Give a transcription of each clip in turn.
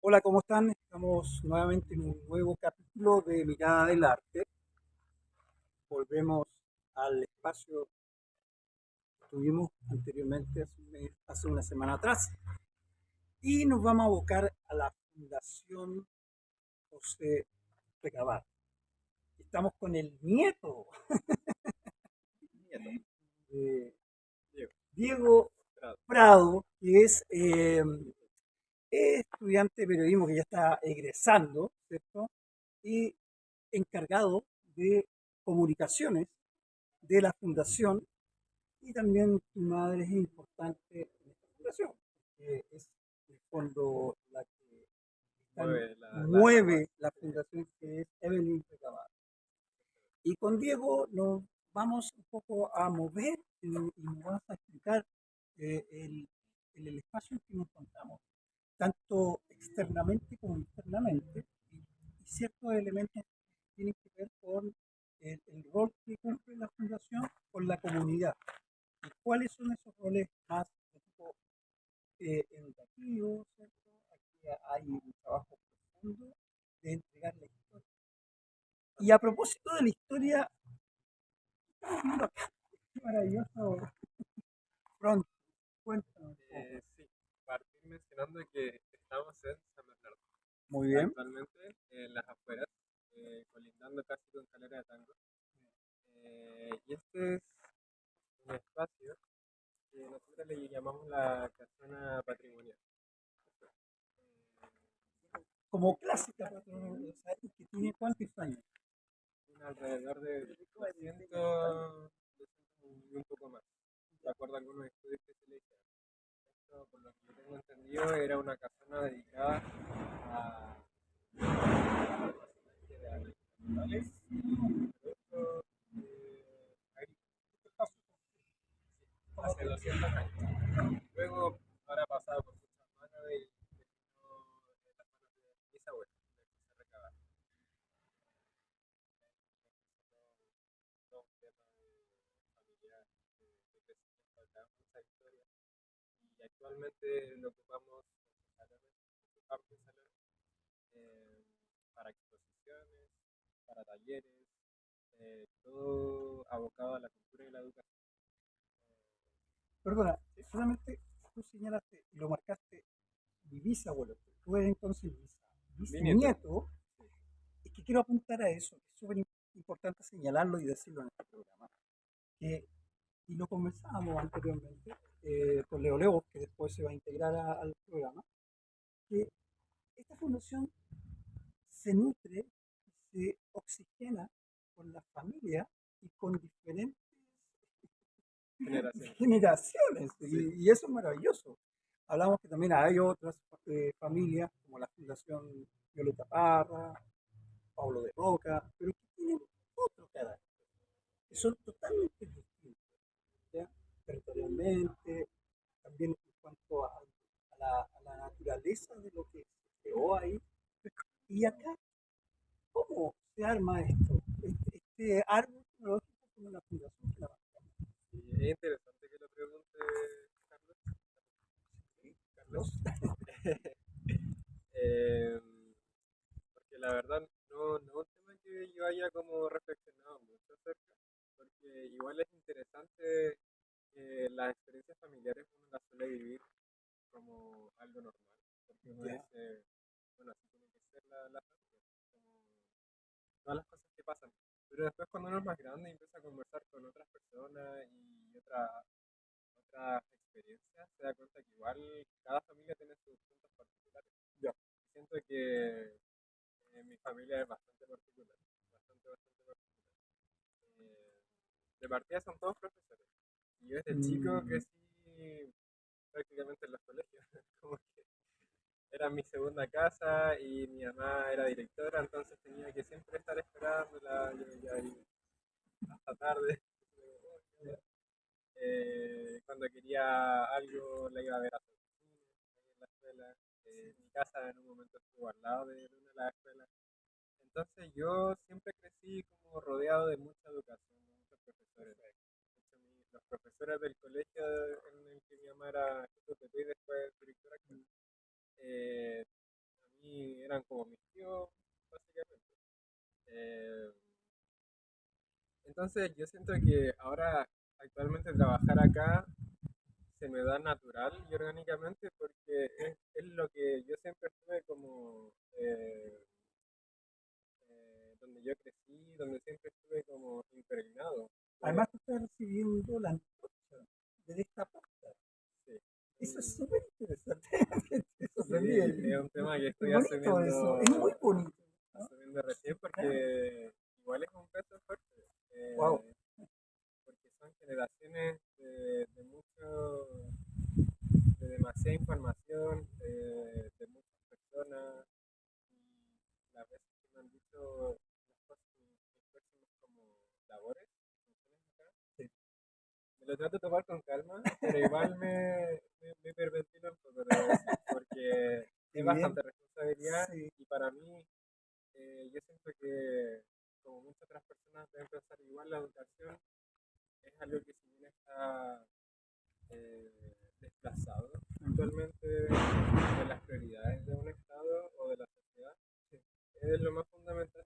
Hola, ¿cómo están? Estamos nuevamente en un nuevo capítulo de Mirada del Arte. Volvemos al espacio que tuvimos anteriormente hace una semana atrás y nos vamos a abocar a la Fundación José Recabar. Estamos con el nieto de Diego, Diego Prado. Prado, que es estudiante de periodismo que ya está egresando, ¿cierto? Y encargado de comunicaciones de la fundación, y también tu madre es importante en esta fundación, que es en el fondo la que Mueve la trama. mueve la fundación, que es Evelyn Recabada. Y con Diego nos vamos un poco a mover y nos vas a explicar el espacio en que nos encontramos, tanto externamente como internamente, y ciertos elementos que tienen que ver con el rol que cumple la fundación con la comunidad. ¿Y cuáles son esos roles más de tipo educativo? ¿Cierto? Aquí hay un trabajo profundo de entregar la historia. Y a propósito de la historia, estamos viendo acá, qué maravilloso pronto. Cuéntanos un poco. Sí, partir mencionando que estamos en San Bernardo, Muy bien. actualmente en las afueras, colindando casi con Calera de Tango. Y este es un espacio que nosotros le llamamos la casona patrimonial. Como clásica patrona, ¿sabes? Que tiene cuántos años. Tiene alrededor de 200 y un poco más, de acuerdo a algunos estudios que se le hicieron. Esto, por lo que yo tengo entendido, era una casona dedicada a naturales, productos agrícolas, hace 200 años. Luego, ahora pasado por muchas manos y terminó en las manos de mis abuelos, de José Recabar. Todo un tema familiar, de crecimiento acá, mucha historia. Y actualmente lo ocupamos en salones, ocupamos en salones para exposiciones, para talleres, todo abocado a la cultura y la educación. Perdona, solamente tú señalaste y lo marcaste mi bisabuelo. Tú eres entonces Mi nieto, bisnieto. sí, Es que quiero apuntar a eso, que es súper importante señalarlo y decirlo en este programa. Que, y lo conversábamos anteriormente con Leo Leo, que después se va a integrar al programa, que esta fundación se nutre, se oxigena con la familia y con diferentes generaciones. generaciones, Sí, y eso es maravilloso. Hablamos que también hay otras familias, como la Fundación Violeta Parra, Pablo de Roca, pero que tienen otro carácter, que son totalmente distintos, ¿ya? Territorialmente, también en cuanto a la naturaleza de lo que se creó ahí. Y acá, ¿cómo se arma esto? Este árbol tecnológico como la fundación que la y es interesante que lo pregunte Carlos. ¿sí, Carlos? Eh, Porque la verdad no es un tema que yo haya como reflexionado mucho acerca, porque igual es interesante que las experiencias familiares uno las suele vivir como algo normal, porque uno Ya. dice, bueno, así tiene que ser la familia, como todas las cosas que pasan. Pero después cuando uno es más grande y empieza a conversar con otras personas y otras experiencias, se da cuenta que igual cada familia tiene sus puntos particulares. Ya. Siento que mi familia es bastante particular, bastante particular. Eh, de partida son todos profesores. Y yo desde chico Mm, crecí prácticamente en los colegios. Como que era mi segunda casa y mi mamá era directora, entonces tenía que siempre estar esperándola, yo veía ahí hasta tarde. Cuando quería algo la iba a ver a su cine, ahí en la escuela. Mi casa en un momento estuvo al lado de una de las escuelas. Entonces yo siempre crecí como rodeado de mucha educación, de muchos profesores. De hecho, los profesores del colegio en el que mi mamá era jefe de y después directora actual, a eran como mis tíos, básicamente. Eh, entonces yo siento que ahora actualmente trabajar acá se me da natural y orgánicamente porque es lo que yo siempre estuve como donde yo crecí, donde siempre estuve como impregnado. Además, tú estás recibiendo la antorcha de esta pasta. Sí. Eso es súper interesante. Me Sí, sorprendí. es un tema que Es estoy bonito eso, es muy bonito. ¿No? asumiendo recién Claro. porque igual es un peso fuerte. Wow. Porque son generaciones de mucho, de demasiada información, de muchas personas, y las veces que me han dicho las cosas, mis próximas como labores, funciones acá, Sí. me lo trato de tomar con calma, pero igual me hiperventilo un poco, debo decir, porque Qué es bien. bastante responsabilidad Sí. y para mí, yo siento que como muchas otras personas deben pensar igual, la educación es algo que si bien está desplazado actualmente de las prioridades de un Estado o de la sociedad, es lo más fundamental.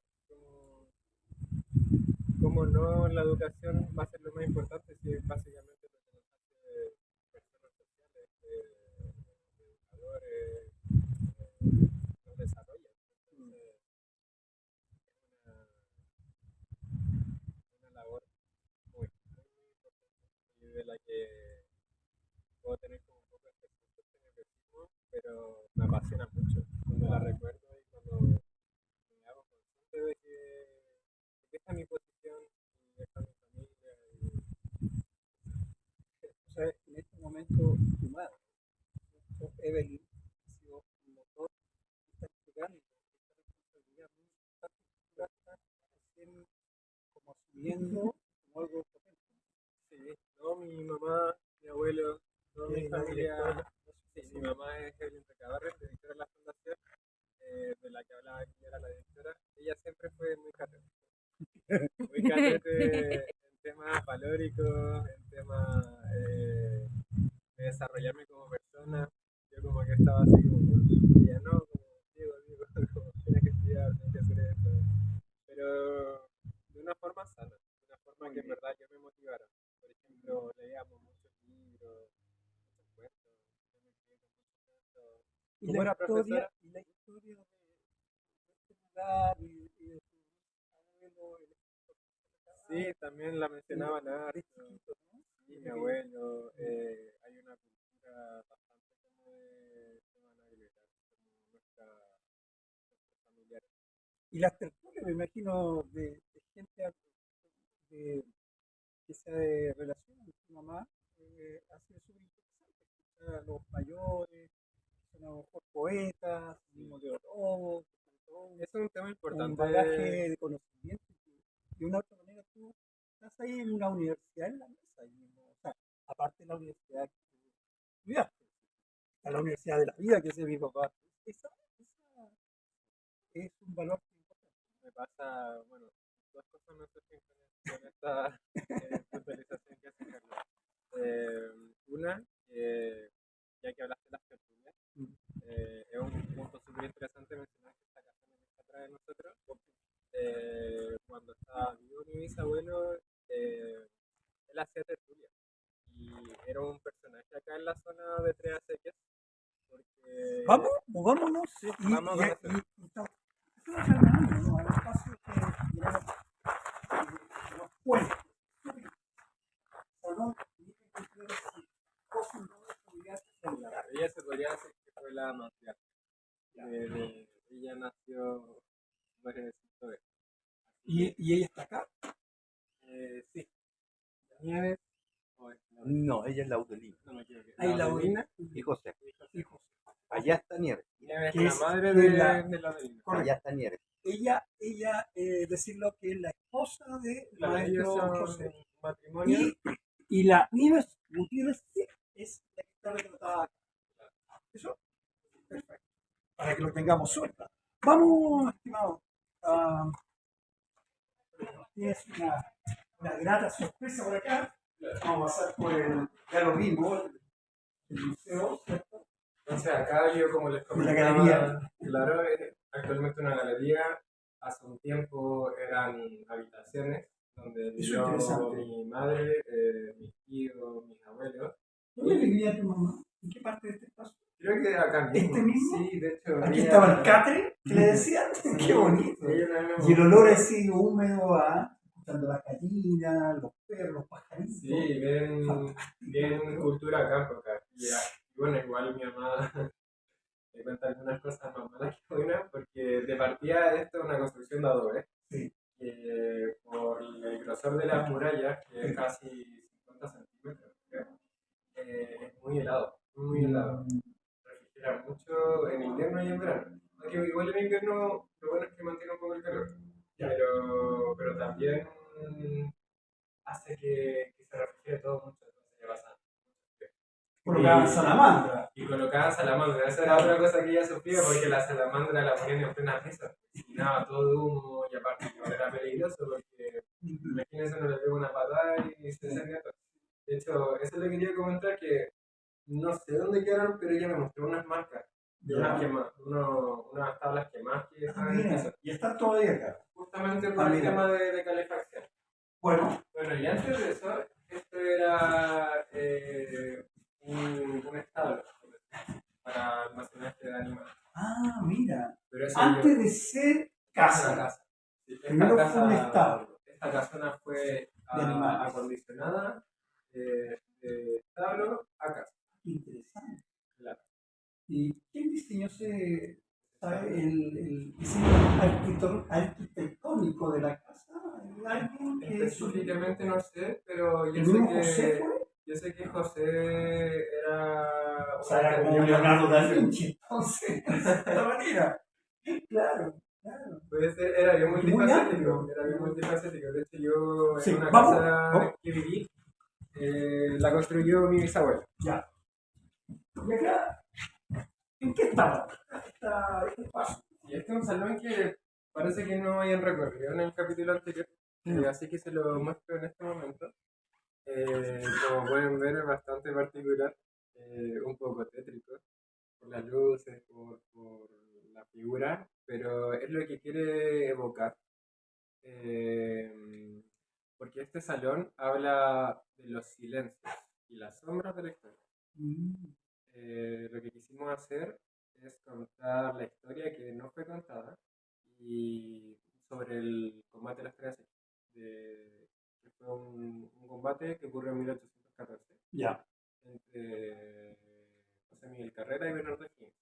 Como no, la educación va a ser lo más importante, si es básicamente lo que nos hace personas sociales, educadores, nos desarrolla. Entonces, es una labor muy importante y de la que puedo tener como un poco de nerviosismo, pero me apasiona mucho cuando la recuerdo y cuando me hago consciente de que esta es mi posición y esta es mi familia. O sea, en este momento, tu madre, Evelyn, ha sido un motor que está entregando esta responsabilidad muy importante que tú la estás recién como asumiendo como algo potente. Sí, no, mi mamá, mi abuelo, toda mi La directora de familia, la sí, mi fundación. mamá es Evelyn Recabarren, directora de la fundación, de la que hablaba que era la directora. Ella siempre fue muy catete en temas valóricos, en temas de desarrollarme como persona. Yo como que estaba así como, ella no, como Diego, como tienes que estudiar, tienes que hacer esto. Pero de una forma sana, de una forma que en verdad yo me motivara. Por ejemplo, leíamos muchos libros, muchos cuentos, yo me crié con muchos cuentos. Y Como era profesora, la historia de este lugar y de su abuelo, el escritor que sí, también la y de mencionaban harto. chiquito, ¿no? Y mi Desde que, abuelo, hay una cultura bastante como de tema agregar, como nuestra familiar. y las tertulias, me imagino, de gente de, que se relaciona con su mamá, ha sido súper interesante. Escuchar a los mayores, que son a lo mejor poetas, Sí. moliólogos, Eso es un tema un importante. bagaje de conocimiento que de una u otra manera tú estás ahí en una universidad en la mesa, y, o sea, aparte de la universidad que tú estudiaste, está la universidad de la vida que es mi papá. Esa es un valor importante. Me pasa, bueno, dos cosas me surgen con esta puntualización que hace Carlos. Una, ya que hablaste de las tertulias, Mm. es un punto súper interesante mencionar que esta casa no está atrás de nosotros. Cuando estaba vivo mi bisabuelo, él hacía tertulia y era un personaje acá en la zona de Tres Acequias porque Vamos, movámonos sí, vamos a conocer. y estamos caminando, ¿no? A un espacio que digamos, los puentes, salón, y culturas y cosas no estudiantes en la Ella se podría decir que fue la matriarca. Ella nació varios de esto. y ella está acá. Sí, Nieves, No, ella es Laudelina. no me equivoqué. Ahí la Adelina, Y José. hijos. Allá está Nieves. Nieves Que la es madre que de la Adelina. Allá está Nieves. ella decirlo que es la esposa del Claro, ellos maestro son José. matrimonio. Y la Nieves Gutiérrez es la que está retratada acá. ¿Eso? Perfecto. Para que lo tengamos suelta. Vamos, estimado. ah, Tienes una grata sorpresa por acá. Vamos a pasar por el, ya lo vimos, el museo, ¿cierto? Entonces acá yo, como les la comentaba, galería. claro, es actualmente una galería. Hace un tiempo eran habitaciones donde Eso es vivió interesante. mi madre, mis tíos, mis abuelos. ¿Dónde vivía tu mamá? ¿En qué parte de este espacio? Creo que acá mismo. ¿Este mismo? Sí, de hecho. Aquí ella- estaba el catre, que le decían. Sí, Qué bonito. ella una vez me Y el mostró- olor así húmedo a escuchando las gallinas, los perros, los pajaritos. Sí, bien cultura campo acá. Y bueno, igual mi mamá me cuenta algunas cosas más malas que buenas, porque de partida esto es una construcción de adobe. Sí. Por el grosor de las murallas, que es casi 50 centímetros, creo, es muy helado, muy helado. Refrigera mucho en invierno y en verano. Aunque igual en invierno lo bueno es que mantiene un poco el calor, pero también hace que se refrigere todo mucho, entonces ya pasa. Colocaba salamandra. Y colocaban salamandra, esa era otra cosa que ella sufría porque la salamandra la ponían en plena mesa, y nada, todo de humo y aparte igual era peligroso porque imagínense uno le pega una patada y se incendia todo. De hecho, eso le quería comentar que no sé dónde quedaron, pero ella me mostró unas marcas de unas tablas quemadas que estaban en el piso, Mira, y está todavía acá. justamente por el mira. tema de calefacción. Bueno, Bueno, y antes de eso, esto era un establo para almacenaje de animales. mira. Pero eso Antes de ser una casa. casa. Sí, esta Primero casa, fue un establo. Esta casona fue De animales. acondicionada de establo a casa. Interesante. Claro. ¿Y quién diseñó el diseño arquitectónico de la casa? ¿Alguien que Específicamente no sé, pero ¿El mismo José fue? yo sé que José era... O sea, era como Leonardo da Vinci, entonces, de esta manera. Claro, claro. Puede ser, era bien Muy multifacético. amplio. Era bien multifacético. De hecho, yo Sí, en una vamos, casa vamos. que viví, la construyó mi bisabuelo. Ya. Y acá, ¿en qué estaba? Este espacio. Y este es un salón que parece que no hayan recorrido en el capítulo anterior, así que se lo muestro en este momento. Como pueden ver, es bastante particular, un poco tétrico, por las luces, por la figura, pero es lo que quiere evocar. Porque este salón habla de los silencios y las sombras de la historia. Lo que quisimos hacer es contar la historia que no fue contada y sobre el combate de las 13, que fue un combate que ocurrió en 1814 Ya. entre José Miguel Carrera y Bernardo Higgins,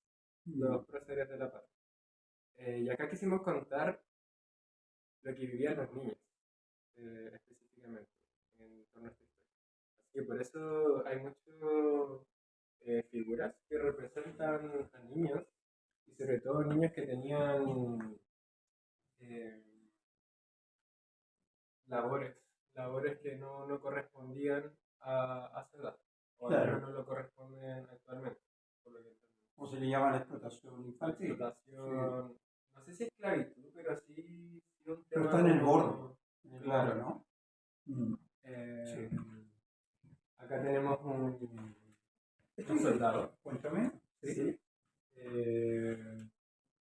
los próceres de la patria. Y acá quisimos contar lo que vivían los niños, específicamente, en torno a esta historia. Así que por eso hay muchas figuras que representan a niños, y sobre todo niños que tenían eh, labores que no correspondían a su edad, o al menos no lo corresponden actualmente, por lo que entendemos. ¿Cómo se le llama la explotación infantil? Explotación, no sé si esclavitud, pero sí un Pero tema está en el como- borde. Claro, ¿no? Eh, Acá tenemos un soldado. Cuéntame. Sí.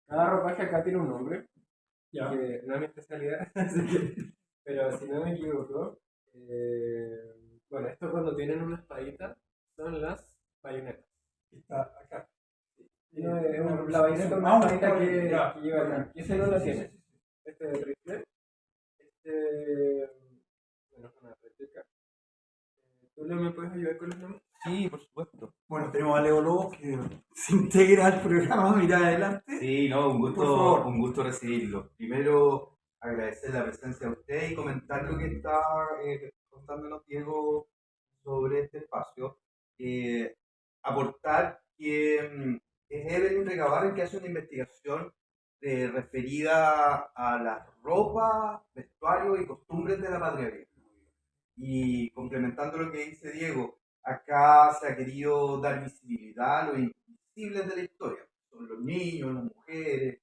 Cada ropaje acá tiene un nombre, Ya. que no es mi especialidad, así que- pero si no me equivoco, bueno, esto cuando tienen una espadita son las bayonetas. Está acá. No, la bayoneta es una espadita que lleva acá, y ese no la tiene. Sí. Este es el rifle, bueno, es una réplica. ¿Tú no me puedes ayudar con los nombres? Sí, por supuesto. Bueno, tenemos a Leo Lobos que se integra al programa. Mira adelante. Sí, no, Por favor. un gusto recibirlo. Primero, agradecer la presencia de usted y comentar lo que está contándonos Diego sobre este espacio. Aportar que es Evelyn Recabarren que hace una investigación referida a las ropas, vestuarios y costumbres de la patria griega. Y complementando lo que dice Diego, acá se ha querido dar visibilidad a los invisibles de la historia. Son los niños, las mujeres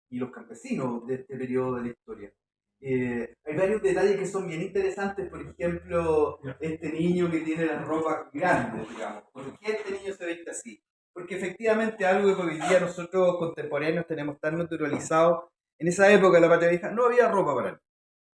y los campesinos de este periodo de la historia. Hay varios detalles que son bien interesantes, por ejemplo, este niño que tiene las ropas grandes, digamos. ¿Por qué este niño se viste así? ¿Por porque efectivamente algo que hoy día nosotros contemporáneos tenemos tan naturalizado, en esa época de la patria vieja no había ropa para niños,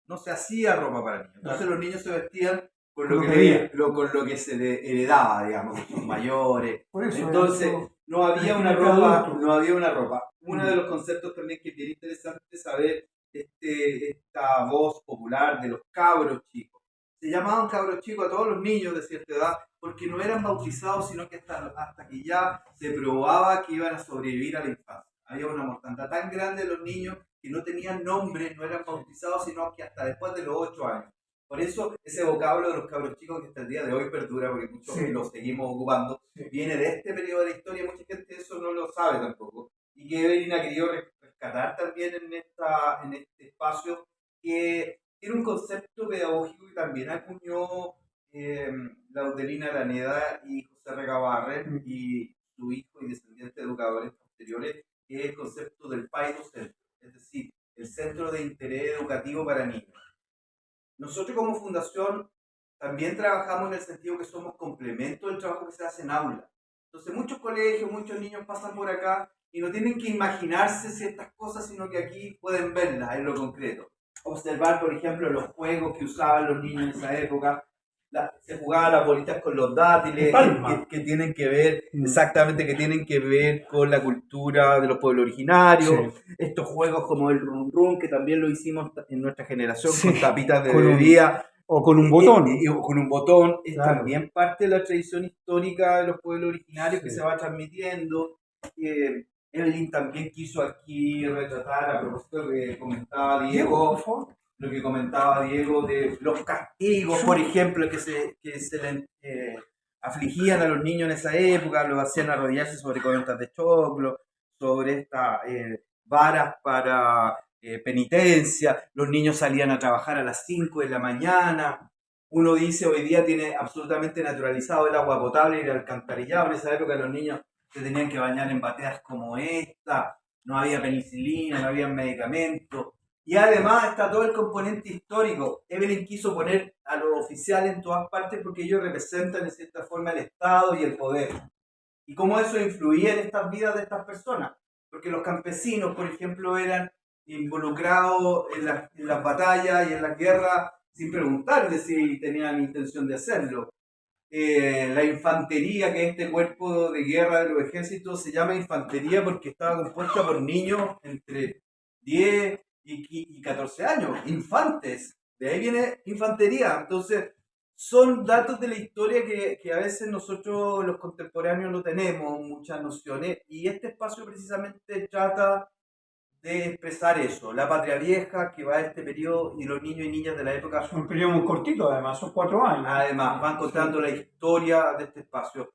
no se hacía ropa para niños. Entonces los niños se vestían con Con lo lo que, que había. con lo que se le heredaba, digamos, de sus mayores. Por eso, Entonces eso, no había una vestimenta ropa, adulto. no había una ropa. Uno de Mm. los conceptos también que es bien interesante saber esta voz popular de los cabros chicos. Se llamaban cabros chicos a todos los niños de cierta edad porque no eran bautizados, sino que hasta que ya se probaba que iban a sobrevivir a la infancia. Había una mortandad tan grande de los niños que no tenían nombre, no eran bautizados, sino que hasta después de los 8 años. Por eso ese vocablo de los cabros chicos que hasta el día de hoy perdura, porque muchos Sí. lo seguimos ocupando, Sí. viene de este periodo de la historia, mucha gente eso no lo sabe tampoco. Y que Evelyn ha querido rescatar también en este espacio, que tiene un concepto pedagógico que también acuñó Laudelina Araneda y José Recabarren y su hijo y descendientes educadores posteriores, que es el concepto del PAI docente, es decir, el Centro de Interés Educativo para Niños. Nosotros como fundación también trabajamos en el sentido que somos complemento del trabajo que se hace en aula. Entonces muchos colegios, muchos niños pasan por acá y no tienen que imaginarse ciertas cosas, sino que aquí pueden verlas en lo concreto. Observar, por ejemplo, los juegos que usaban los niños en esa época. Se jugaban las bolitas con los dátiles, que tienen que ver, exactamente, que tienen que ver con la cultura de los pueblos originarios. Sí. Estos juegos como el Run Run, que también lo hicimos en nuestra generación, sí, con tapitas de bebida. O con un botón. Con un botón. Es Claro. también parte de la tradición histórica de los pueblos originarios, sí, que se va transmitiendo. Evelyn también quiso aquí retratar, a propósito de lo que comentaba Diego, por favor, lo que comentaba Diego de los castigos, por ejemplo, que se le afligían a los niños en esa época, los hacían arrodillarse sobre cuentas de choclo, sobre estas varas para penitencia, los niños salían a trabajar a las 5 de la mañana. Uno dice, hoy día tiene absolutamente naturalizado el agua potable y el alcantarillado. En esa época los niños se tenían que bañar en bateas como esta, no había penicilina, no había medicamentos. Y además está todo el componente histórico. Evelyn quiso poner a los oficiales en todas partes porque ellos representan de cierta forma el Estado y el poder. Y cómo eso influía en estas vidas de estas personas. Porque los campesinos, por ejemplo, eran involucrados en las batallas y en las guerras sin preguntarles si tenían intención de hacerlo. La infantería, que es este cuerpo de guerra de los ejércitos, se llama infantería porque estaba compuesta por niños entre 10 y 14 años, infantes. De ahí viene infantería. Entonces, son datos de la historia que a veces nosotros los contemporáneos no tenemos muchas nociones, y este espacio precisamente trata de expresar eso, la patria vieja que va a este periodo y los niños y niñas de la época. Es un periodo muy cortito, además, son 4 años. Además, van contando la historia de este espacio.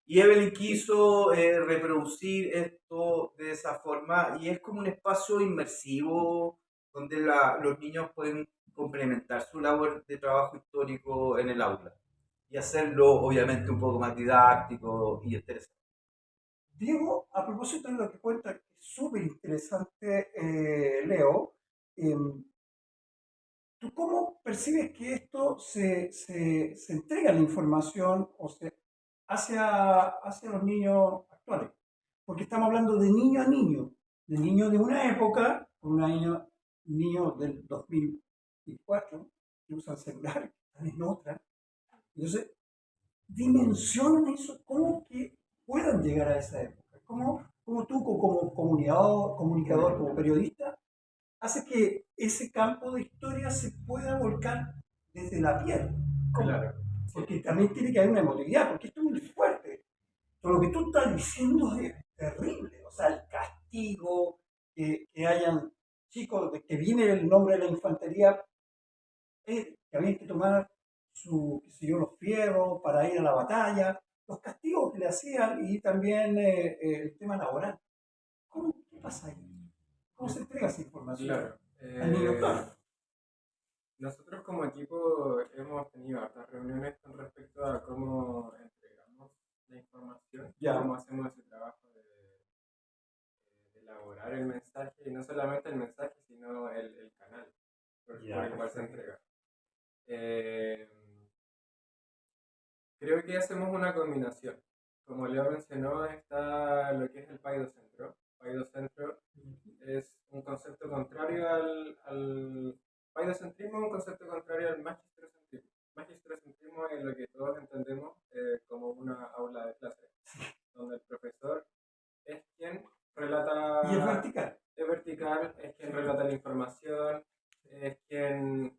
Y Evelyn quiso reproducir esto de esa forma, y es como un espacio inmersivo donde los niños pueden complementar su labor de trabajo histórico en el aula y hacerlo obviamente un poco más didáctico y interesante. Diego, a propósito de lo que cuenta, que es súper interesante, Leo, ¿tú cómo percibes que esto se entrega la información o se hacia los niños actuales? Porque estamos hablando de niño a niño, de niños de una época, niños del 2004 que usan celular, que están en otra. Entonces, dimensionan eso, cómo que puedan llegar a esa época. ¿Cómo tú como comunicador, como periodista, hace que ese campo de historia se pueda volcar desde la piel? ¿Cómo? Claro. Porque también tiene que haber una emotividad, porque esto es muy fuerte. Pero lo que tú estás diciendo es terrible. O sea, el castigo, que hayan chicos, que viene el nombre de la infantería, que habían que tomar los fierros para ir a la batalla, los castigos que le hacían y también el tema laboral. ¿Qué pasa ahí? ¿Cómo se entrega esa información? Claro. Al niño, claro. Nosotros como equipo hemos tenido hartas reuniones con respecto a cómo entregamos la información, cómo hacemos ese trabajo de elaborar el mensaje, y no solamente el mensaje, sino el canal por el cual se entrega. Creo que hacemos una combinación. como Leo mencionó, está lo que es el paidocentro. Paidocentro es un concepto contrario al paidocentrismo, es un concepto contrario al magistrocentrismo. Magistrocentrismo es lo que todos entendemos como una aula de clase, donde el profesor es quien relata, Y es vertical. es vertical, es quien relata la información, es quien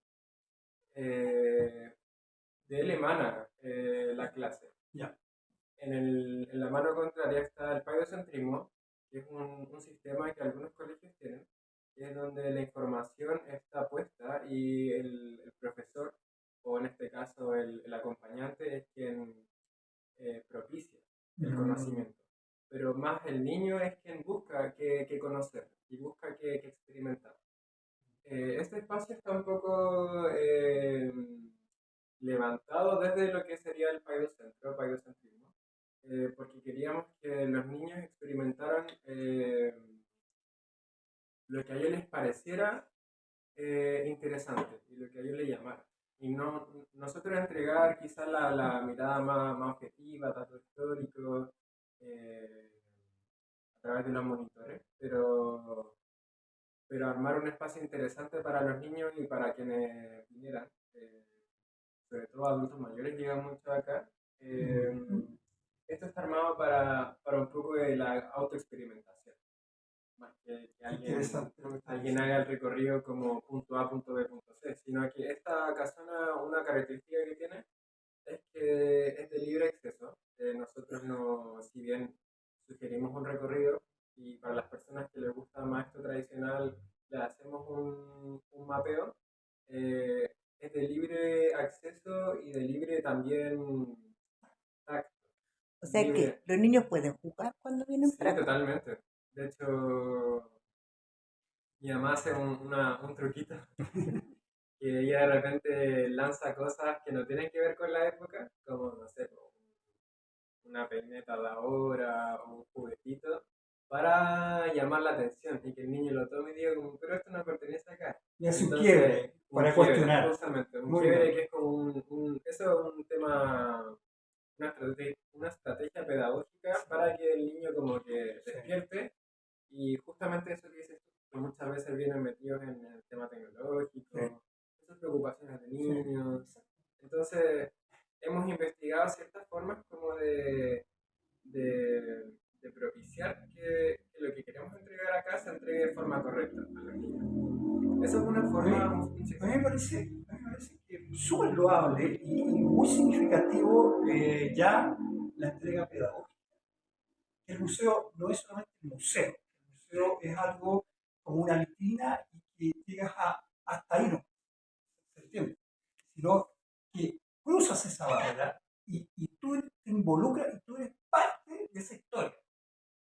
de él emana la clase. Ya. En la mano contraria está el paidocentrismo, que es un sistema que algunos colegios tienen, que es donde la información está puesta y el profesor, o en este caso el acompañante, es quien propicia el conocimiento. Pero más el niño es quien busca que conocer y busca que experimentar. Este espacio está un poco levantado desde lo que sería el paidocentrismo, porque queríamos que los niños experimentaran lo que a ellos les pareciera interesante y lo que a ellos les llamara. Y no nosotros entregar quizás la mirada más objetiva, datos históricos, a través de los monitores, pero armar un espacio interesante para los niños y para quienes vinieran. Sobre todo adultos mayores llegan mucho acá. Esto está armado para un poco de la autoexperimentación. Más que alguien haga el recorrido como punto A, punto B, punto C, sino que esta casona, una característica que tiene es que es de libre acceso. Nosotros no, si bien sugerimos un recorrido y para las personas que les gusta más esto tradicional, le hacemos un mapeo, es de libre acceso y de libre también tacto. O sea que Libre. los niños pueden jugar cuando vienen Sí, para acá. totalmente. De hecho, mi mamá hace un truquito que ella de repente lanza cosas que no tienen que ver con la época, como, no sé, como una peineta de ahora o un juguetito, para llamar la atención y que el niño lo tome y diga como, pero esto no pertenece acá. Y hace un Entonces, quiebre un para quiebre, cuestionar. justamente, un Muy quiebre bien. que es como eso es un tema, una estrategia pedagógica para que el niño como que despierte y justamente eso que dices tú, que muchas veces vienen metidos en el tema tecnológico, esas preocupaciones de niños. Entonces, hemos investigado ciertas formas como de propiciar que lo que queremos entregar acá se entregue de forma correcta a los niños. Eso es una forma, A mí me parece que es súper loable y muy significativo ya la entrega pedagógica. El museo no es solamente un museo, el museo es algo como una vitrina y que llegas hasta ahí, ¿no? ¿Se entiende? Sino que cruzas esa barrera y tú te involucras y tú eres parte de esa historia.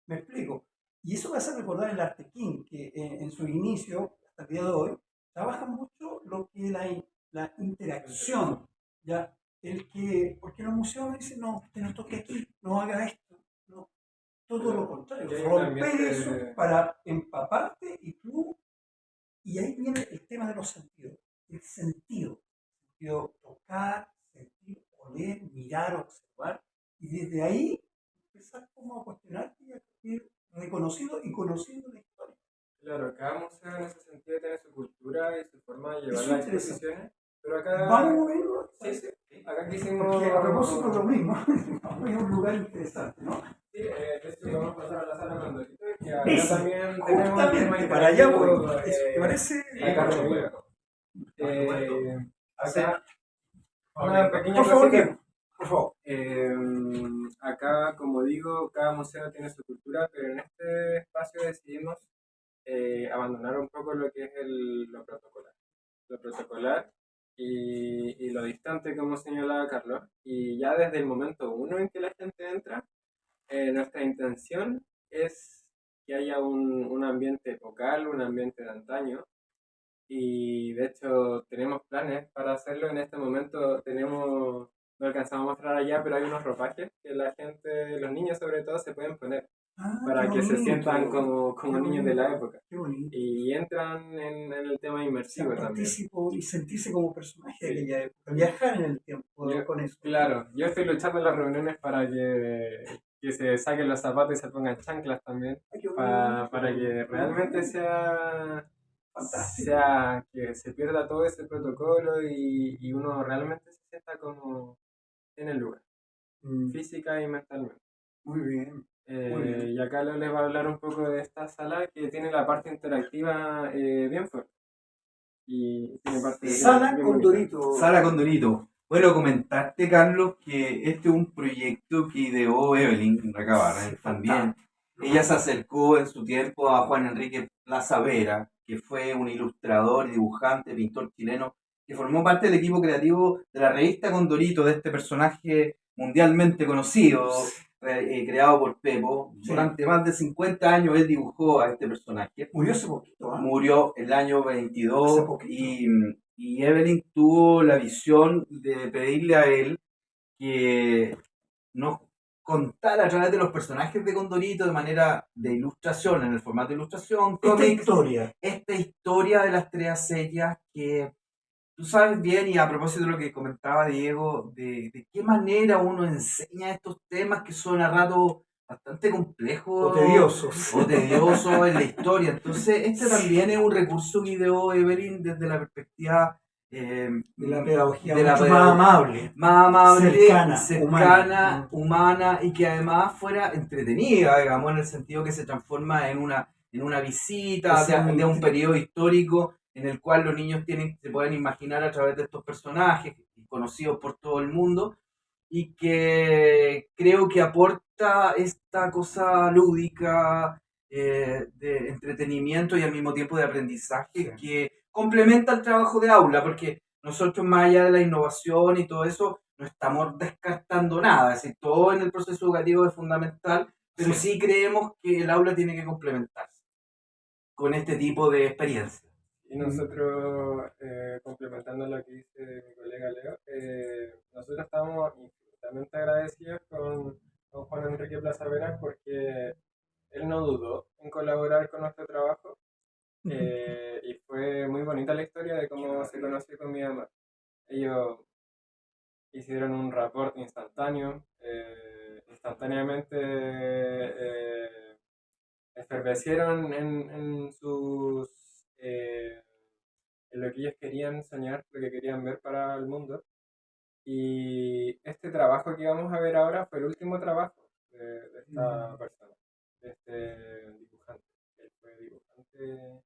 ¿Me explico? Y eso me hace recordar el Artequín, que en su inicio, hasta el día de hoy, trabaja mucho lo que es la interacción. ¿Ya? Porque los museos me dicen, no, usted no toque aquí, no haga esto. No, todo lo contrario. Y hay un Romper ambiente- eso para empaparte y ahí viene el tema de los sentidos. El sentido. Tocar, sentir, oler, mirar, observar. Y desde ahí empezar como a cuestionarte y a ir reconocido y conociendo la historia. Claro, cada museo en ese sentido tiene su cultura y su forma de llevar Eso es las interesante. exposiciones, pero acá, Vamos a verlo. sí, sí, acá quisimos, Porque a propósito de lo mismo, es un lugar interesante, ¿no? sí, de hecho vamos a pasar a la sala Condorito, que acá Eso, también tenemos un tema justamente, para allá voy. interactivo, ¿Te parece? acá conmigo. Acá, una pequeña Por favor, cosita. Diego, por favor. Acá, como digo, cada museo tiene su cultura, pero en este espacio decidimos abandonar un poco lo que es lo protocolar y lo distante, como señalaba Carlos. Y ya desde el momento uno en que la gente entra, nuestra intención es que haya un ambiente epocal, un ambiente de antaño. Y de hecho tenemos planes para hacerlo. En este momento tenemos, no alcanzamos a mostrar allá, pero hay unos ropajes que la gente, los niños sobre todo, se pueden poner para Qué que se bonito. sientan como Qué niños de la bonito. época. Qué bonito. Y entran en el tema inmersivo Ser también. partícipo y sentirse como personaje de Sí. aquella época. Viajar en el tiempo Yo- con eso. Claro, yo estoy luchando en las reuniones para que que se saquen los zapatos y se pongan chanclas también, Ay, qué para bonito. que realmente Fantástico. sea que se pierda todo ese protocolo y uno realmente se sienta como en el lugar, Mm, física y mentalmente. muy bien, muy bien. Y acá les va a hablar un poco de esta sala que tiene la parte interactiva bien fuerte y tiene parte Sala bien con bonita. Dorito. Sala Condorito. Bueno, comentarte, Carlos, que este es un proyecto que ideó Evelyn Recabarren también. Ella se acercó en su tiempo a Juan Enrique Plaza Vera, que fue un ilustrador, dibujante, pintor chileno, que formó parte del equipo creativo de la revista Condorito, de este personaje mundialmente conocido, creado por Pepo. Sí. Durante más de 50 años él dibujó a este personaje. Murió hace poquito, ¿ah? Murió el año Hace 22 poquito. y Evelyn tuvo la visión de pedirle a él que nos contara a través de los personajes de Condorito de manera de ilustración, en el formato de ilustración, Esta cómics, historia. esta historia de las tres sellas que tú sabes bien, y a propósito de lo que comentaba Diego, de qué manera uno enseña estos temas que son a rato bastante complejos O tediosos. o tediosos en la historia. Entonces, este también es un recurso que ideó Evelyn desde la perspectiva De la pedagogía de la mucho pedagogía más amable. más amable, Cercana, cercana, humana. humana y que además fuera entretenida, digamos, en el sentido que se transforma en una visita de un periodo histórico en el cual los niños se pueden imaginar a través de estos personajes conocidos por todo el mundo y que creo que aporta esta cosa lúdica de entretenimiento y al mismo tiempo de aprendizaje que complementa el trabajo de aula, porque nosotros más allá de la innovación y todo eso, no estamos descartando nada, es decir, todo en el proceso educativo es fundamental, pero sí creemos que el aula tiene que complementarse con este tipo de experiencias. Y nosotros, complementando lo que dice mi colega Leo, nosotros estamos infinitamente agradecidos con Juan Enrique Plaza Vera porque él no dudó en colaborar con nuestro trabajo y fue muy bonita la historia de cómo se conoció con mi mamá. Ellos hicieron un rapport instantáneo, instantáneamente efervecieron en sus en lo que ellos querían soñar, lo que querían ver para el mundo. Y este trabajo que vamos a ver ahora fue el último trabajo de esta persona, de este dibujante. Él fue dibujante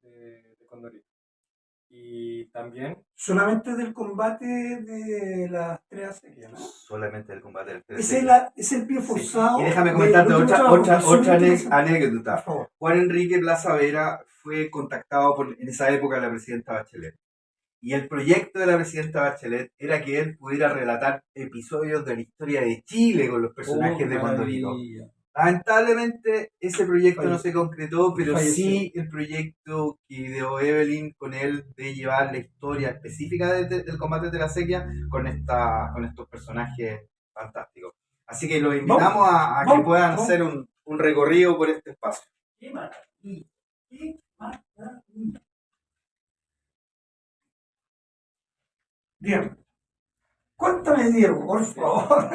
de Condorito. Y también Solamente del combate de las tres series, ¿no? Solamente el combate del Es el pie forzado. Y déjame del comentarte último otra, trabajo, otra, que es súper otra interesante. anécdota. Por favor. Juan Enrique Plaza Vera fue contactado en esa época la presidenta Bachelet. Y el proyecto de la presidenta Bachelet era que él pudiera relatar episodios de la historia de Chile con los personajes de Condorito. Maravilla. Lamentablemente ese proyecto no Falleció. se concretó, pero Falleció. sí el proyecto que ideó Evelyn con él de llevar la historia específica del combate de la sequía con estos personajes fantásticos. Así que los invitamos a que puedan hacer un recorrido por este espacio. ¡Qué maravilla! ¡Qué maravilla! Bien. Cuéntame, Diego, por favor.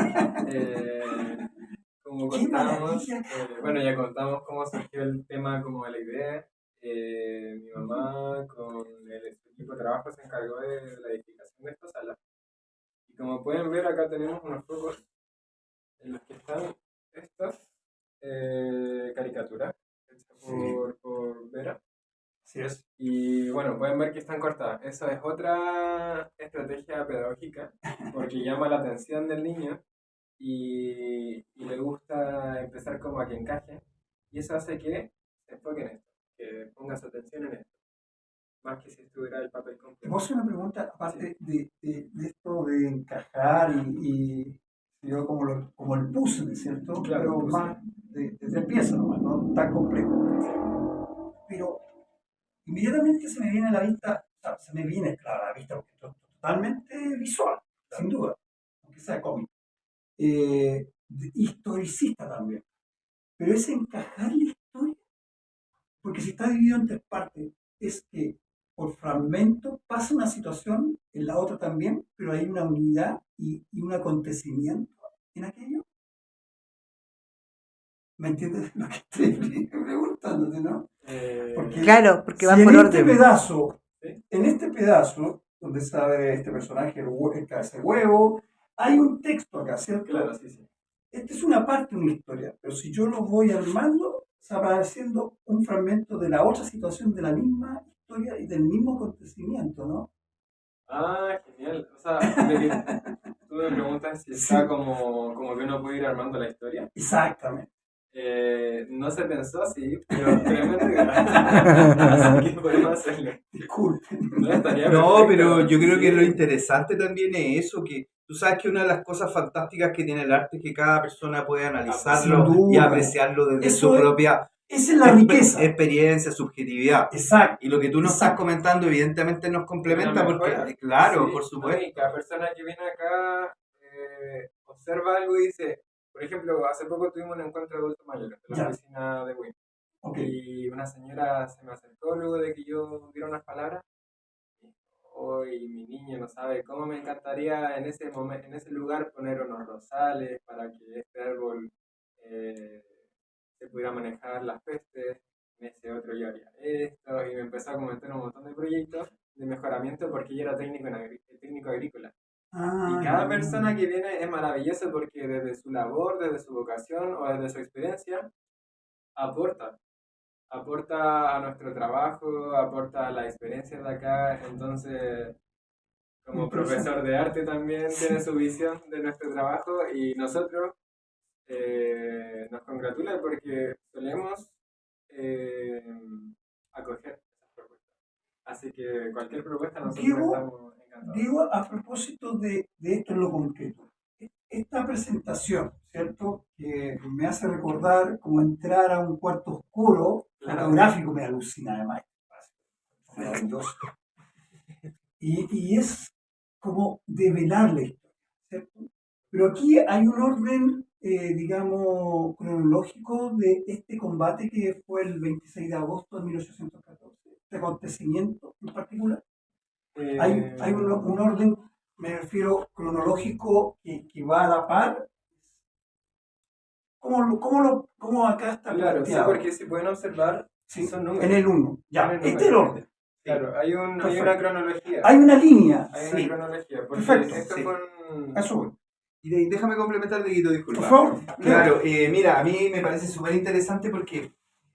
Como ¡Qué contamos, maravilla! bueno, ya contamos cómo surgió el tema, como de la idea. Mi mamá con el equipo de trabajo se encargó de la edificación de esta sala. Y como pueden ver, acá tenemos unos focos en los que están estas caricaturas hechas por Vera. Así es. Y bueno, pueden ver que están cortadas. Esa es otra estrategia pedagógica porque llama la atención del niño y le gusta empezar como a que encaje. Y eso hace que se enfoque en esto, que ponga su atención en esto, más que si estuviera el papel Te completo. puedo hacer una pregunta, aparte de esto de encajar y yo como el puzzle, ¿cierto? Claro, Pero el puzzle. más de tres piezas nomás, no tan complejo. Pero inmediatamente se me viene a la vista, o sea, se me viene claro, a la vista porque esto es totalmente visual, sin duda, aunque sea cómico. Historicista también. Pero es encajar la historia, porque si está dividido en tres partes, es que por fragmento pasa una situación, en la otra también, pero hay una unidad y un acontecimiento en aquello. ¿Me entiendes lo que estoy preguntándote, no? Porque Claro, porque si van en por este orden. pedazo, ¿Sí? en este pedazo, donde sale este personaje, el cabeza de huevo, hay un texto acá, ¿cierto? Claro, sí, sí. Esta es una parte de una historia, pero si yo lo voy armando, se va apareciendo un fragmento de la otra situación de la misma historia y del mismo acontecimiento, ¿no? Ah, genial. O sea, de que tú me preguntas si está Sí, como que uno puede ir armando la historia. exactamente. No se pensó así, pero tremendo así que podemos hacerlo. Disculpen. No estaría No, perfecto. pero yo creo que lo Sí. interesante también es eso, que tú sabes que una de las cosas fantásticas que tiene el arte es que cada persona puede Sin analizarlo y duda. apreciarlo desde Eso su es, propia esa es la riqueza. experiencia, subjetividad. Exacto. Y lo que tú nos estás comentando evidentemente nos complementa Una porque, mejora. claro, Sí, por ¿no? supuesto. Y cada persona que viene acá observa algo y dice, por ejemplo, hace poco tuvimos un encuentro de adultos mayores de la Ya. oficina de WIM. Ok. Y una señora se me acercó luego de que yo diera unas palabras. Hoy mi niño no sabe cómo me encantaría en ese momento, en ese lugar poner unos rosales para que este árbol eh, se pudiera manejar las pestes. En ese otro yo haría esto y me empezó a comentar un montón de proyectos de mejoramiento porque yo era técnico agrícola. Y Ah, cada ya. persona que viene es maravilloso porque desde su labor, desde su vocación o desde su experiencia aporta aporta a nuestro trabajo, aporta a la experiencia de acá, entonces como Interesante. profesor de arte también tiene su visión de nuestro trabajo y nosotros nos congratula porque solemos eh, acoger esas propuestas. Así que cualquier propuesta nosotros Diego, estamos encantados. Diego, a propósito de esto en lo concreto, esta presentación, ¿cierto? Que me hace recordar como entrar a un cuarto oscuro, Claro. fotográfico, me alucina además. Maravilloso. Y es como develar la historia, ¿cierto? Pero aquí hay un orden, digamos, cronológico de este combate que fue el 26 de agosto de 1814, este acontecimiento en particular. Hay un orden, me refiero, cronológico que va a la par. ¿Cómo acá está Claro, sí, planteado? porque si pueden observar, Sí, son números. en el 1. Ya, Tienen este es el números. orden. Claro, hay una Perfecto. cronología. Hay una línea. Hay Sí. una cronología. Porque Perfecto, esto sí. fue A eso voy. Y déjame complementar, Dieguito, disculpa. Por favor. Claro, mira, a mí me parece súper interesante porque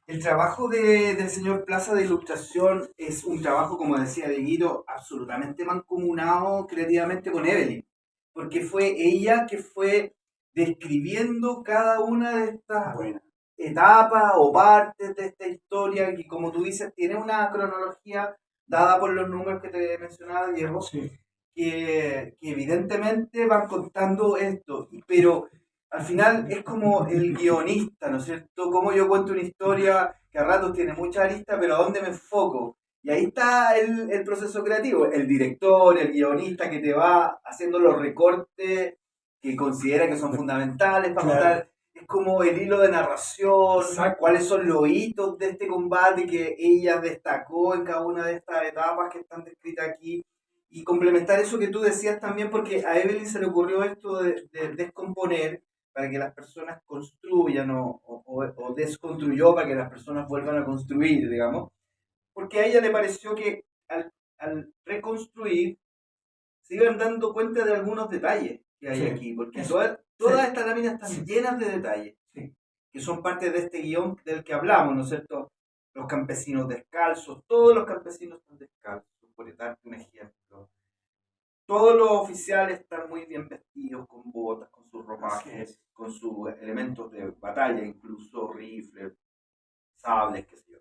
el trabajo del señor Plaza de Ilustración es un trabajo, como decía Dieguito, absolutamente mancomunado creativamente con Evelyn, porque fue ella que fue describiendo cada una de estas Bueno. etapas o partes de esta historia que, como tú dices, tiene una cronología dada por los números que te mencionaba, Diego, Sí. que evidentemente van contando esto, pero al final es como el guionista, ¿no es cierto? Como yo cuento una historia que a ratos tiene mucha arista, pero ¿a dónde me enfoco? Y ahí está el proceso creativo, el director, el guionista que te va haciendo los recortes que considera que son fundamentales para Claro. contar. Es como el hilo de narración, Exacto. cuáles son los hitos de este combate que ella destacó en cada una de estas etapas que están descritas aquí. Y complementar eso que tú decías también, porque a Evelyn se le ocurrió esto de descomponer para que las personas construyan o desconstruyó para que las personas vuelvan a construir, digamos. Porque a ella le pareció que al reconstruir se iban dando cuenta de algunos detalles que hay Sí, aquí, porque eso. todas Sí. estas láminas están Sí. llenas de detalles, Sí. que son parte de este guión del que hablamos, ¿no es cierto? Los campesinos descalzos, todos los campesinos están descalzos, por darte un ejemplo. Todos los oficiales están muy bien vestidos, con botas, con sus Así ropajes, es. con sus elementos de batalla, incluso rifles, sables, qué sé yo.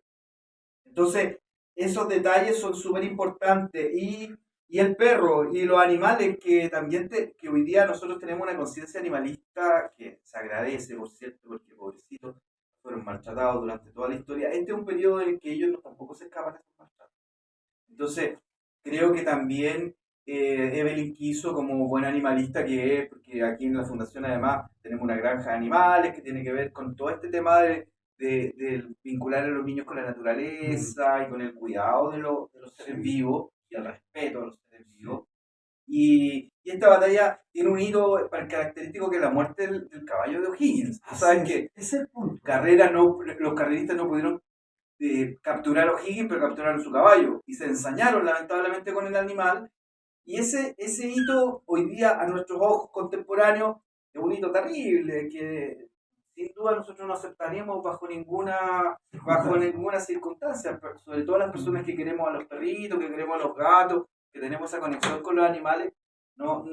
Entonces, esos detalles son súper importantes. Y el perro y los animales que también que hoy día nosotros tenemos una conciencia animalista que se agradece, por cierto, porque pobrecitos fueron maltratados durante toda la historia. Este es un periodo en el que ellos tampoco se escapan de esos maltratos. Entonces, creo que también Evelyn quiso, como buena animalista que es, porque aquí en la fundación además tenemos una granja de animales que tiene que ver con todo este tema de vincular a los niños con la naturaleza y con el cuidado de los seres vivos y el respeto a los seres vivos. Y esta batalla tiene un hito característico que es la muerte del caballo de O'Higgins. Tú sabes que Es el punto. los carreristas no pudieron capturar a O'Higgins, pero capturaron su caballo y se ensañaron lamentablemente con el animal. Y ese hito hoy día a nuestros ojos contemporáneos es un hito terrible que sin duda nosotros no aceptaríamos bajo ninguna circunstancia, pero sobre todo las personas que queremos a los perritos, que queremos a los gatos, que tenemos esa conexión con los animales, no,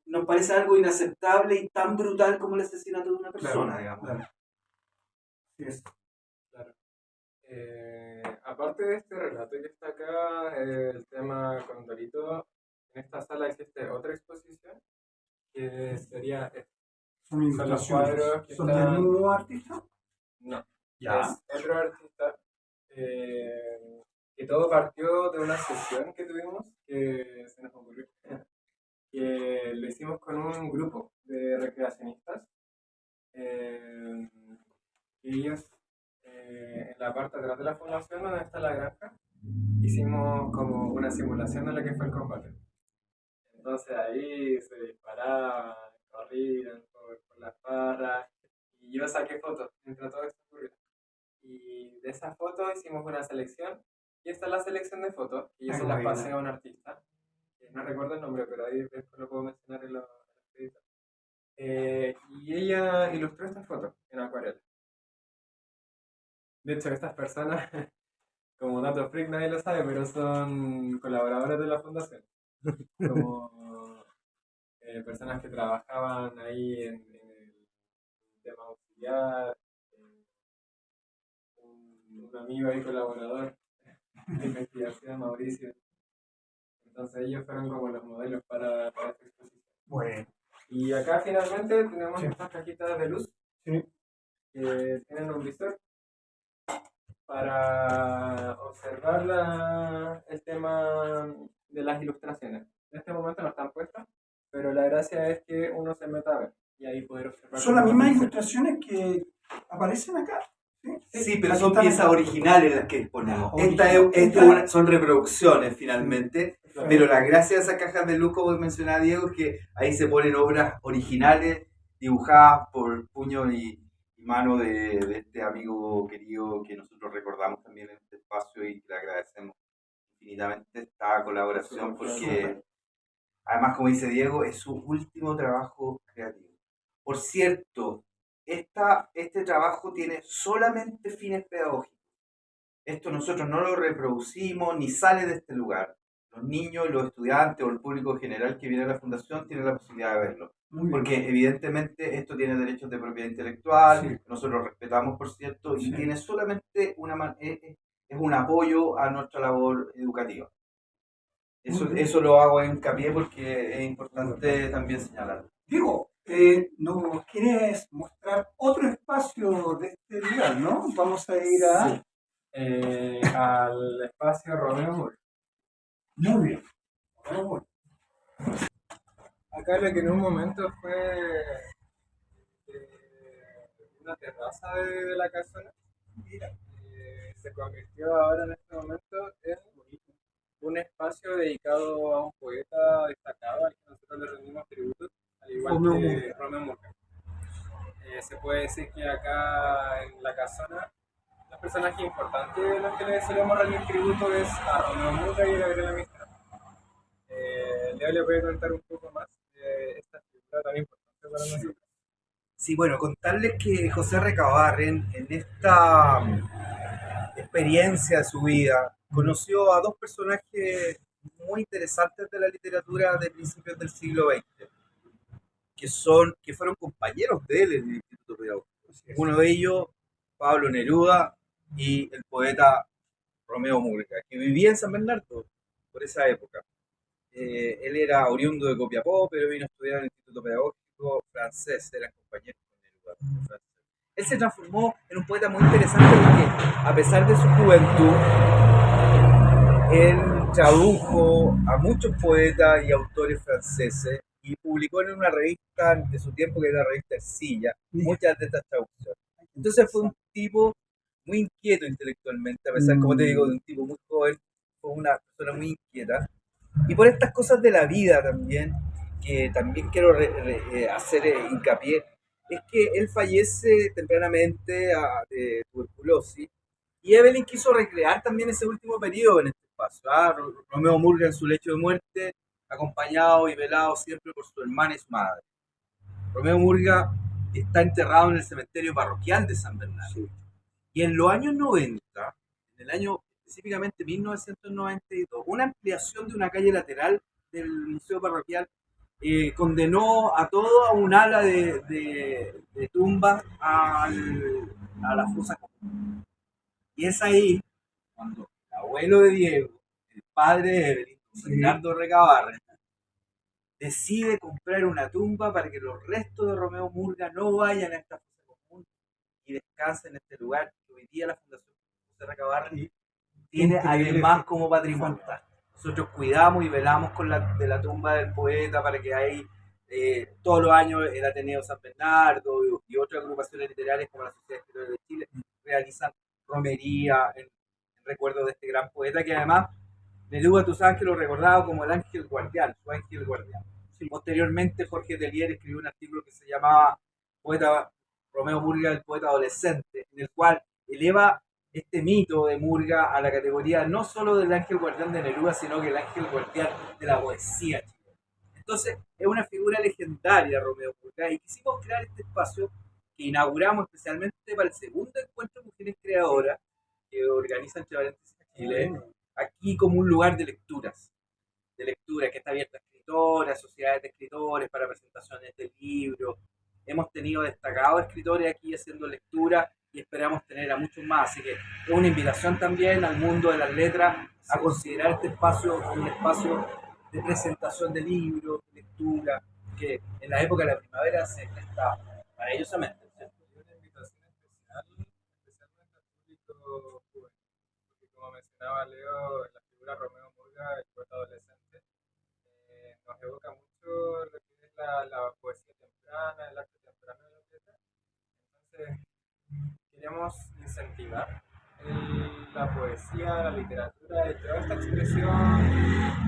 nos parece algo inaceptable y tan brutal como el asesinato de una persona, digamos. Claro. Sí, es. Claro. Aparte de este relato que está acá, el tema Condorito, en esta sala existe otra exposición que sería Son los ilustraciones. cuadros que ¿Son del están... mismo artista? No, Ya. es otro artista que todo partió de una sesión que tuvimos que se nos ocurrió, que lo hicimos con un grupo de recreacionistas. Y ellos, en la parte de atrás de la fundación donde está la granja, hicimos como una simulación de lo que fue el combate. Entonces ahí se disparaban, corrían por las barras, y yo saqué fotos mientras todo esto ocurrió. Y de esas fotos hicimos una selección, y esta es la selección de fotos, y yo se las pasé a un artista, que no recuerdo el nombre, pero ahí después lo puedo mencionar en los créditos. Y ella ilustró estas fotos en acuarela. De hecho, estas personas, como dato freak nadie lo sabe, pero son colaboradores de la fundación. Como personas que trabajaban ahí en el tema auxiliar, un amigo ahí colaborador de investigación, Mauricio. Entonces ellos fueron como los modelos para esta exposición. Bueno. Y acá finalmente tenemos Sí. estas cajitas de luz Sí. que tienen un visor para observar el tema de las ilustraciones. En este momento no están puestas, pero la gracia es que uno se meta a ver y ahí poder observar. Son las mismas ilustraciones que aparecen acá. Sí, pero Aquí son están piezas acá. originales las que exponemos. Original. Son reproducciones finalmente, Claro. pero la gracia de esas cajas de luz, como mencionaba Diego, es que ahí se ponen obras originales dibujadas por puño y mano de este amigo querido que nosotros recordamos también en este espacio y le agradecemos infinitamente esta colaboración porque además, como dice Diego, es su último trabajo creativo. Por cierto, este trabajo tiene solamente fines pedagógicos. Esto nosotros no lo reproducimos ni sale de este lugar. Los niños, los estudiantes o el público en general que viene a la fundación tiene la posibilidad de verlo. Muy bien. Porque evidentemente esto tiene derechos de propiedad intelectual, Sí. nosotros respetamos, por cierto, y Sí. tiene solamente es un apoyo a nuestra labor educativa. Eso lo hago en hincapié porque es importante también señalarlo. Diego, ¿nos quieres mostrar otro espacio de este lugar, no? Vamos a ir a... Sí. Al espacio Romeo Moore. Muy bien. Vamos. Acá lo que en un momento fue una terraza de la casona, se convirtió ahora en este momento en un espacio dedicado a un poeta destacado al que nosotros le rendimos tributo, al igual Romeo que Murga. Romeo Murga. Se puede decir que acá en la casona los personajes importantes a los que le solemos rendir tributo es a Romeo Murga y a Gabriela Mistral. Leo le puede contar un poco más de esta figura tan importante para nosotros. Sí, bueno, contarles que José Recabarren en esta experiencia de su vida conoció a dos personajes muy interesantes de la literatura de principios del siglo XX, que fueron compañeros de él en el Instituto Pedagógico. Uno de ellos, Pablo Neruda, y el poeta Romeo Murga, que vivía en San Bernardo por esa época. Él era oriundo de Copiapó, pero vino a estudiar en el Instituto Pedagógico francés, eran compañeros con Neruda. Él se transformó en un poeta muy interesante porque, a pesar de su juventud, él tradujo a muchos poetas y autores franceses y publicó en una revista de su tiempo, que era la revista Ercilla, muchas de estas traducciones. Entonces fue un tipo muy inquieto intelectualmente, a pesar, como te digo, de un tipo muy joven, fue una persona muy inquieta. Y por estas cosas de la vida también, que también quiero hacer hincapié, es que él fallece tempranamente de tuberculosis y Evelyn quiso recrear también ese último periodo en este espacio. Romeo Murga en su lecho de muerte, acompañado y velado siempre por su hermana y su madre. Romeo Murga está enterrado en el cementerio parroquial de San Bernardo. Sí. Y en los años 90, en el año específicamente 1992, una ampliación de una calle lateral del Museo Parroquial condenó a todo un ala de tumbas a la fosa común. Y es ahí cuando el abuelo de Diego, el padre de Evelyn, Fernando Recabarren, decide comprar una tumba para que los restos de Romeo Murga no vayan a esta fosa común y descansen en este lugar que hoy día la Fundación José Recabarren tiene además como patrimonio. Nosotros cuidamos y velamos de la tumba del poeta para que ahí todos los años el Ateneo San Bernardo y otras agrupaciones literarias como la Sociedad de Escritores de Chile realizan romería en recuerdo de este gran poeta que además Neruda, tú sabes que lo recordaba como el ángel guardián, su ángel guardián. Sí. Posteriormente Jorge Tellier escribió un artículo que se llamaba Poeta Romeo Murga, el poeta adolescente, en el cual eleva este mito de Murga a la categoría no solo del ángel guardián de Neruda, sino que el ángel guardián de la poesía chilena. Entonces, es una figura legendaria Romeo Murga y quisimos crear este espacio que inauguramos especialmente para el segundo encuentro de mujeres creadoras que organizan Chile, aquí como un lugar de lecturas que está abierto a escritoras, sociedades de escritores para presentaciones de libros. Hemos tenido destacados escritores aquí haciendo lectura y esperamos tener a muchos más. Así que es una invitación también al mundo de las letras a considerar este espacio como un espacio de presentación de libros, de lectura, que en la época de la primavera se presta maravillosamente. Y una invitación especial, especialmente al público juvenil, porque como mencionaba Leo, la figura Romeo Murga, el poeta adolescente, nos evoca mucho lo que es la poesía temprana, el arte temprano de la letra. Entonces, queremos incentivar la poesía, la literatura y toda esta expresión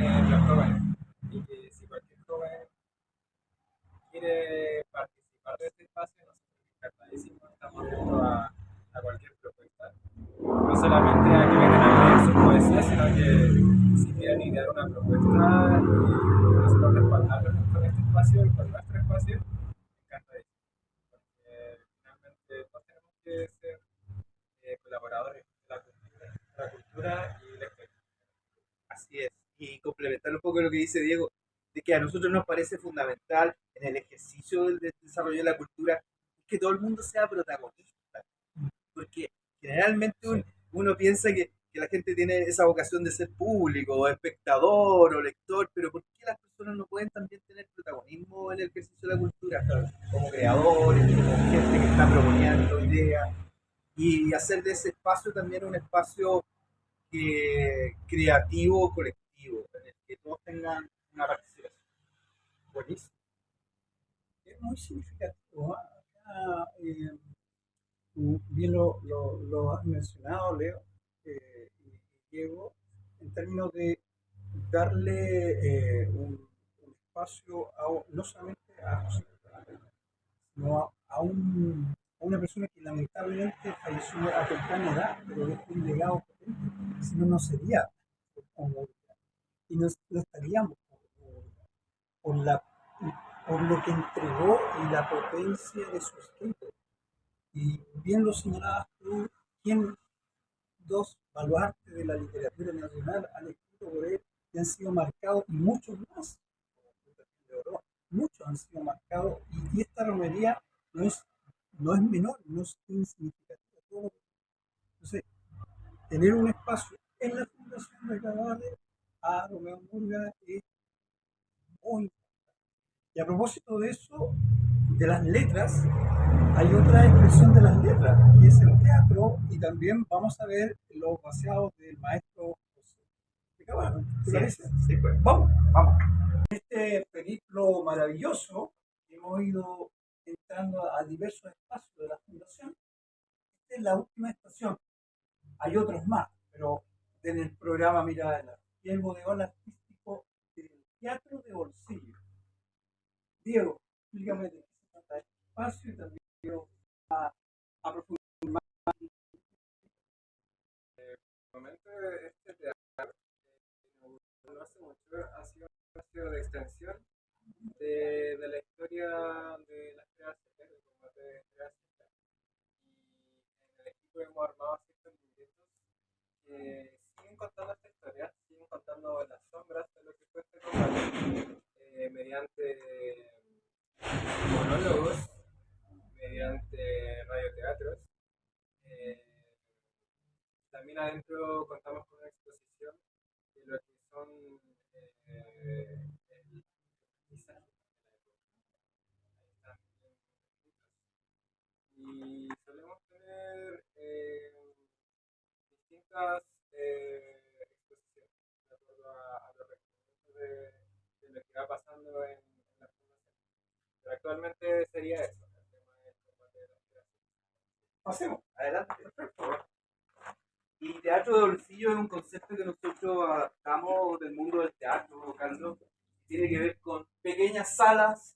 en los jóvenes. Y que si cualquier joven quiere participar de este espacio, nosotros encantadísimos estamos abiertos a cualquier propuesta. No solamente a que vengan a leer su poesía, sino que si quieren idear una propuesta y nosotros respaldarlos con este espacio y con nuestro espacio, encantadísimo. Porque finalmente todos tenemos que ser colaboradores de la cultura y la historia. Así es. Y complementar un poco lo que dice Diego, de que a nosotros nos parece fundamental en el ejercicio del desarrollo de la cultura que todo el mundo sea protagonista. Porque generalmente uno piensa que la gente tiene esa vocación de ser público, o espectador, o lector, pero ¿por qué las personas no pueden también tener protagonismo en el ejercicio de la cultura? Como creadores, como gente que está proponiendo ideas, y hacer de ese espacio también un espacio creativo colectivo, en el que todos tengan una participación. Buenísimo. Es muy significativo. Acá, bien lo has mencionado, Leo y Diego, en términos de darle un espacio no solamente a José Carlos, sino a una persona que lamentablemente falleció a temprana edad, pero dejó un legado potente, si no, no sería como y no estaríamos por, la, por lo que entregó y la potencia de su escrito. Y bien lo señalabas tú, quien dos baluartes de la literatura nacional han escrito por él y han sido marcados, y muchos más, muchos han sido marcados, y esta romería no es menor, no es insignificativa. Entonces, tener un espacio en la Fundación de Cabarre a Romeo Murga es muy importante. Y a propósito de eso, de las letras, hay otra expresión de las letras, que es el teatro, y también vamos a ver los vaciados del maestro José de Cabarro. ¿Te parece? Sí, pues. Vamos. Este periplo maravilloso, hemos ido entrando a diversos espacios de la Fundación. Esta es la última estación. Hay otros más, pero en el programa Mirada del Arte. Y el bodegón artístico teatro de bolsillo. Diego, explícame de qué se trata este espacio y también a profundizar. Momento este teatro no hace mucho ha sido un espacio de extensión de la historia de las creaciones, de combate de creaciones. Y en el equipo hemos armado ciertos libretos que siguen contando esta historia, siguen contando las sombras de lo que fue este combate mediante monólogos, mediante radioteatros. Eh, También adentro contamos con una exposición de lo que son el paisaje y solemos tener distintas exposiciones de acuerdo a los requerimientos de lo que va pasando en la fundación. Pero actualmente sería eso, el tema del combate de las creaciones. Pasemos. Adelante. Perfecto. Y teatro de bolsillo es un concepto que nosotros adaptamos del mundo del teatro, Carlos. Tiene que ver con pequeñas salas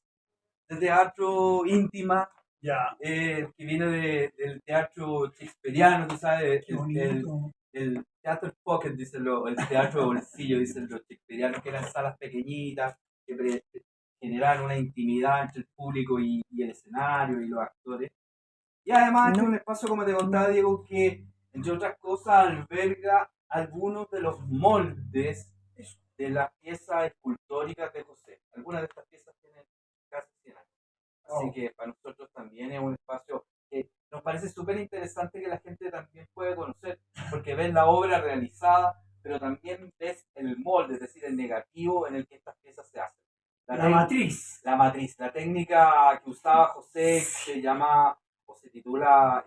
de teatro íntima, Ya, que viene del teatro shakespeariano, tú sabes, qué bonito. el teatro pocket, dicen el teatro de bolsillo, dicen los shakespearianos, que eran salas pequeñitas, que generaban una intimidad entre el público y el escenario y los actores. Y además es No, un espacio, como te contaba Diego, que entre otras cosas alberga algunos de los moldes de las piezas escultóricas de José. Algunas de estas piezas tienen casi 100 años. Así que para nosotros también es un espacio que nos parece súper interesante que la gente también puede conocer, porque ves la obra realizada, pero también ves el molde, es decir, el negativo en el que estas piezas se hacen. La matriz. La matriz, la técnica que usaba José se llama o se titula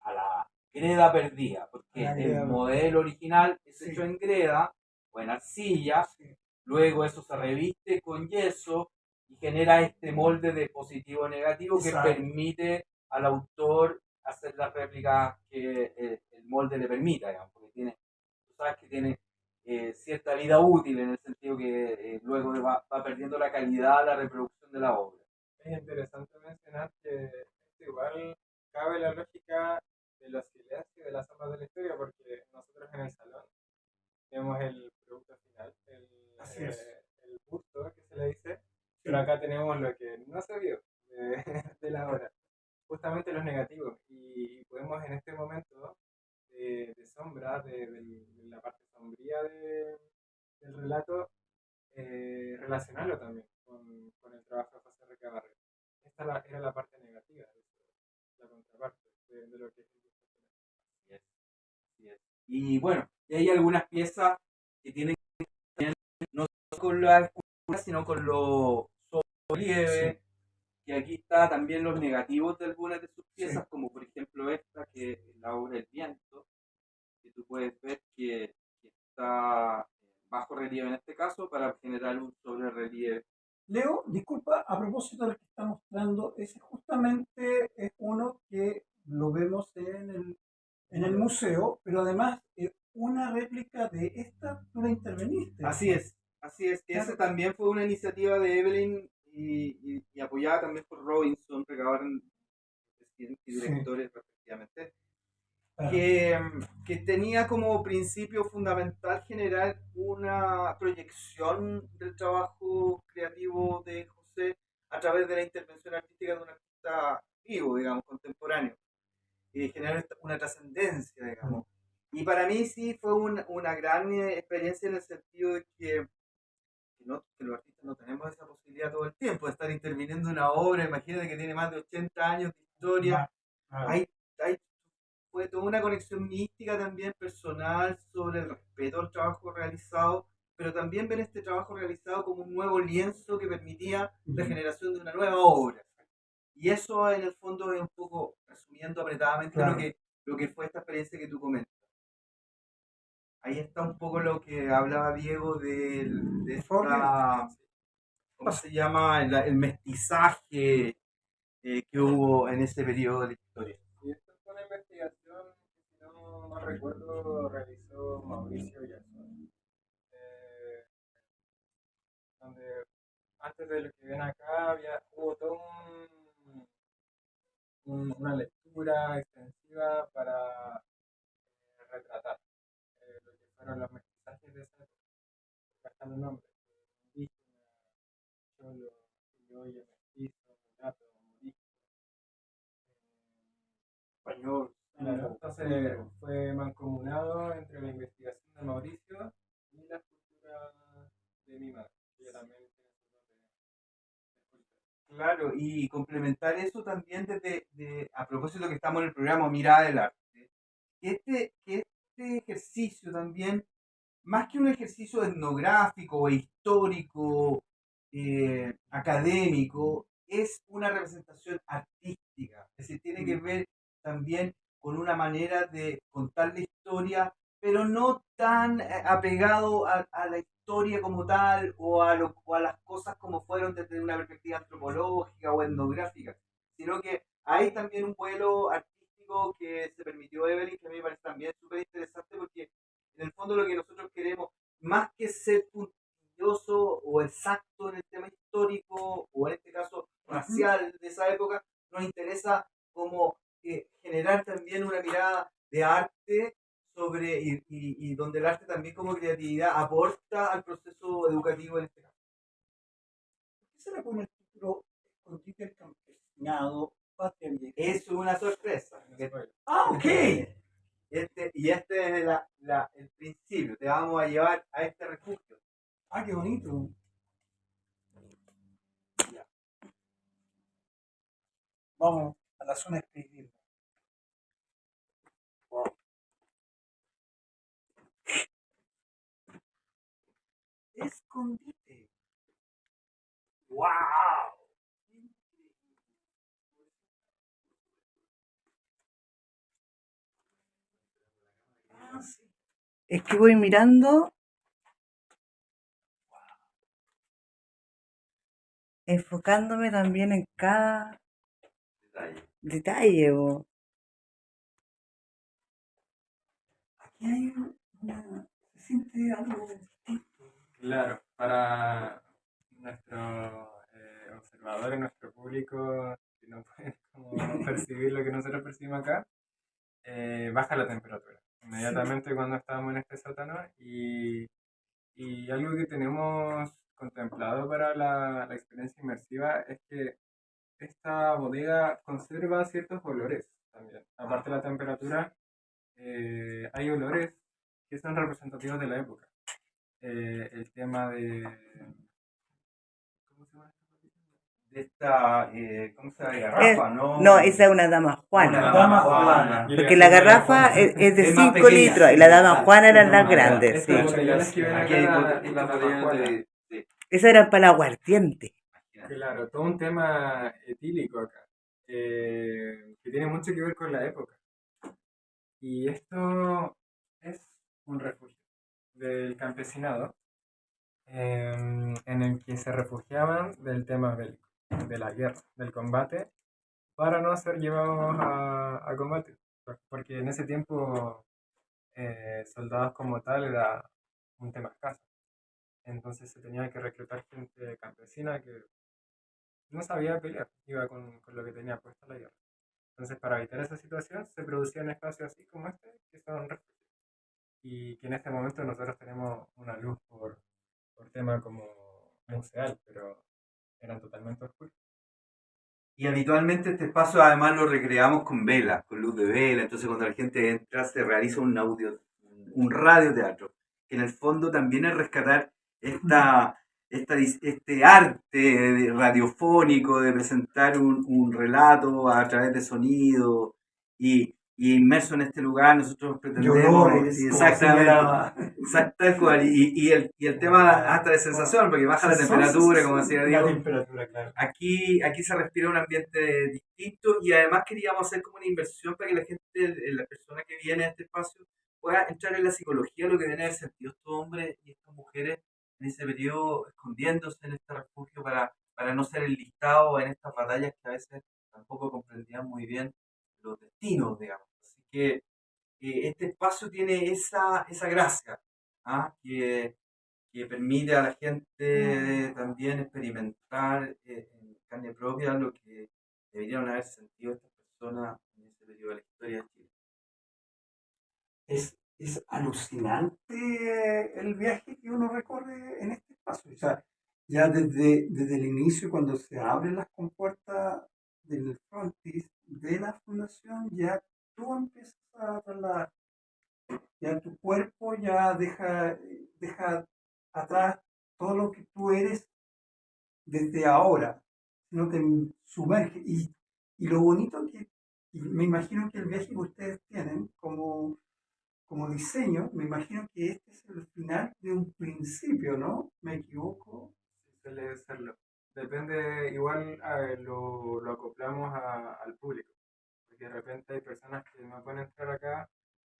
a la greda perdida, porque La greda el modelo original es Sí. hecho en greda o en arcilla, Sí. luego eso se reviste con yeso y genera este molde de positivo o negativo que Exacto. permite al autor hacer las réplicas que el molde le permita, digamos, porque tiene, tú sabes que tiene cierta vida útil en el sentido que luego va perdiendo la calidad la reproducción de la obra. Es interesante mencionar que esto igual cabe la lógica de los silencios de las sombras de la historia, porque nosotros en el salón tenemos el producto final, Así es. el busto que se le dice, pero acá tenemos lo que no se vio de, de la obra, justamente los negativos, y podemos en este momento de sombra, de la parte sombría del relato, relacionarlo también con el trabajo de José Recabarren. Esta era la parte negativa, la contraparte de lo que es el gusto final. Así es, así es. Y bueno, y hay algunas piezas que tienen que ver no solo con la escultura, sino con los relieves, que aquí está también los negativos de algunas de sus piezas, Sí. como por ejemplo esta, que es la obra El Viento, que tú puedes ver que está bajo relieve en este caso para generar un sobre relieve. Leo, disculpa, a propósito de lo que está mostrando, ese justamente es uno que lo vemos en el museo, pero además una réplica de esta, tú la interveniste. Así es. Que Claro. esa también fue una iniciativa de Evelyn y apoyada también por Robinson, Recabarren, presidente y Sí. directores respectivamente, Claro. que tenía como principio fundamental generar una proyección del trabajo creativo de José a través de la intervención artística de un artista vivo, digamos, contemporáneo, y generar una trascendencia, digamos. Y para mí sí fue una gran experiencia en el sentido de que los artistas no tenemos esa posibilidad todo el tiempo de estar interviniendo en una obra. Imagínate que tiene más de 80 años de historia. Claro. Hay fue toda una conexión mística también personal sobre el respeto al trabajo realizado, pero también ver este trabajo realizado como un nuevo lienzo que permitía la generación de una nueva obra. Y eso en el fondo es un poco, resumiendo apretadamente, Claro. lo que fue esta experiencia que tú comentas. Ahí está un poco lo que hablaba Diego de esta, ¿cómo se llama? El mestizaje que hubo en ese periodo de la historia. Y esto fue una investigación que, si no mal recuerdo, realizó Mauricio Jackson. antes de lo que ven acá, hubo todo una lectura extensiva para retratar lo que fueron los mestizajes de esa época. Acá están los nombres: indígena, cholo, criollo, mestizo, mulato, morisco. Español. Claro, entonces fue mancomunado entre la investigación de Mauricio y la escultura de mi madre, que ella también tiene su don de escultura. Claro, y complementar eso también a propósito que estamos en el programa Mirada del Arte, que este ejercicio también, más que un ejercicio etnográfico o histórico, académico, es una representación artística. Es decir, tiene que ver también con una manera de contar la historia, pero no tan apegado a la historia como tal o a las cosas como fueron desde una perspectiva antropológica o etnográfica, sino que hay también un vuelo artístico que se permitió Evelyn, que a mí me parece también súper interesante porque en el fondo lo que nosotros queremos, más que ser puntilloso o exacto en el tema histórico o en este caso racial de esa época, nos interesa como generar también una mirada de arte sobre y donde el arte también como creatividad aporta al proceso educativo en este caso. ¿Por qué se le pone el título Escondite el campesinado, patria vieja? Es una sorpresa. Ah, ok. Este es el principio. Te vamos a llevar a este refugio. Ah, qué bonito. Ya. Vamos a la zona exclusiva. Wow. Escondite. Wow. Ah, sí. Es que voy mirando, enfocándome también en cada detalle. Aquí hay se siente algo distinto. Claro, para nuestros observadores, nuestro público, que no pueden como percibir lo que nosotros percibimos acá, baja la temperatura inmediatamente cuando estamos en este sótano y algo que tenemos contemplado para la experiencia inmersiva es que esta bodega conserva ciertos olores también. Aparte de la temperatura, hay olores que son representativos de la época. El tema de... ¿Cómo se llama esta? De esta, ¿cómo se llama? Garrafa, ¿no? No, esa es una dama Una Juana. dama Juana. Porque la garrafa es de Es más 5 pequeña, litros y sí, la dama Juana eran las Ya, grandes. Sí. estas botellones que ven Aquí acá, hay la estas dama botellones Juana. de... Esas eran para el aguardiente. Claro, todo un tema etílico acá, que tiene mucho que ver con la época. Y esto es un refugio del campesinado en el que se refugiaban del tema bélico, de la guerra, del combate, para no ser llevados a combate. Porque en ese tiempo soldados como tal era un tema escaso. Entonces se tenía que reclutar gente campesina que no sabía pelear, iba con lo que tenía puesta la guerra. Entonces, para evitar esa situación, se producían espacios así como este, que son refugios. Y que en este momento nosotros tenemos una luz por tema como museal, pero eran totalmente oscuros. Y habitualmente este espacio además lo recreamos con velas, con luz de vela. Entonces cuando la gente entra se realiza un radioteatro, que en el fondo también es rescatar este arte radiofónico de presentar un relato a través de sonido y inmerso en este lugar nosotros pretendemos olores, exactamente tal cual, y el tema hasta de sensación porque baja la temperatura, como decía La Diego. temperatura, claro. Aquí se respira un ambiente distinto y además queríamos hacer como una inversión para que la gente, la persona que viene a este espacio pueda entrar en la psicología de lo que deben haber sentido estos hombres y estas mujeres en ese periodo escondiéndose en este refugio para no ser enlistados en estas batallas que a veces tampoco comprendían muy bien los destinos, digamos. Así que este espacio tiene esa gracia, ¿ah? que permite a la gente también experimentar en carne propia lo que deberían haber sentido estas personas en ese periodo de la historia de Chile. Es alucinante el viaje que uno recorre en este espacio. O sea, ya desde el inicio, cuando se abren las compuertas del frontis de la fundación, ya tú empiezas a trasladar. Ya tu cuerpo ya deja atrás todo lo que tú eres desde ahora, no te sumerge. Y lo bonito y me imagino que el viaje que ustedes tienen como diseño, me imagino que este es el final de un principio, ¿no? ¿Me equivoco? Sí, suele serlo. Depende, igual lo acoplamos al público, porque de repente hay personas que no pueden entrar acá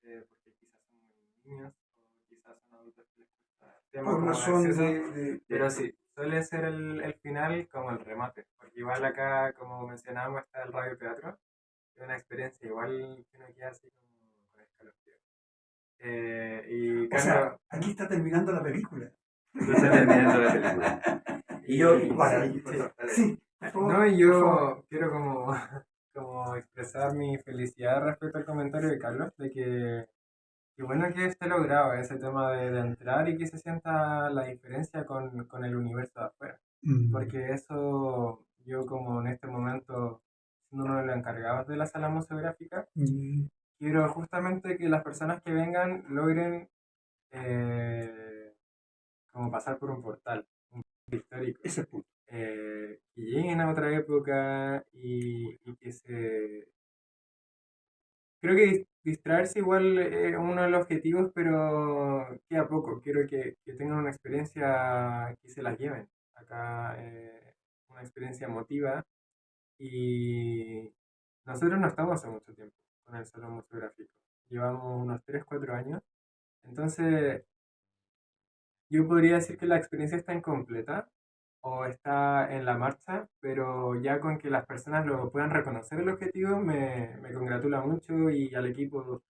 porque quizás son muy niños o quizás son adultos que les cuesta el tema Por como de razón acceso, de- pero sí, suele ser el final como el remate, porque igual acá, como mencionábamos, está el radioteatro, es una experiencia igual que uno queda así como con escalofríos. Y O sea, Carlos, aquí está terminando la película. Aquí está terminando la película. Y yo, Bueno, perdón, dale. sí, por favor, no, y por favor. yo quiero como, como expresar mi felicidad respecto al comentario de Carlos, de que bueno que esté logrado ese tema de entrar y que se sienta la diferencia con el universo de afuera. Porque eso, yo como en este momento, siendo uno de los encargados de la sala museográfica, Mm, quiero justamente que las personas que vengan logren eh, como pasar por un portal histórico, ese es el punto. que lleguen a otra época y que se... Creo que distraerse igual es uno de los objetivos, pero queda poco. Quiero que tengan una experiencia que se las lleven. Acá, una experiencia emotiva. Y nosotros no estamos hace mucho tiempo con el Salón Museográfico. Llevamos unos 3 4 años. Entonces, yo podría decir que la experiencia está incompleta o está en la marcha, pero ya con que las personas lo puedan reconocer el objetivo me congratula mucho y al equipo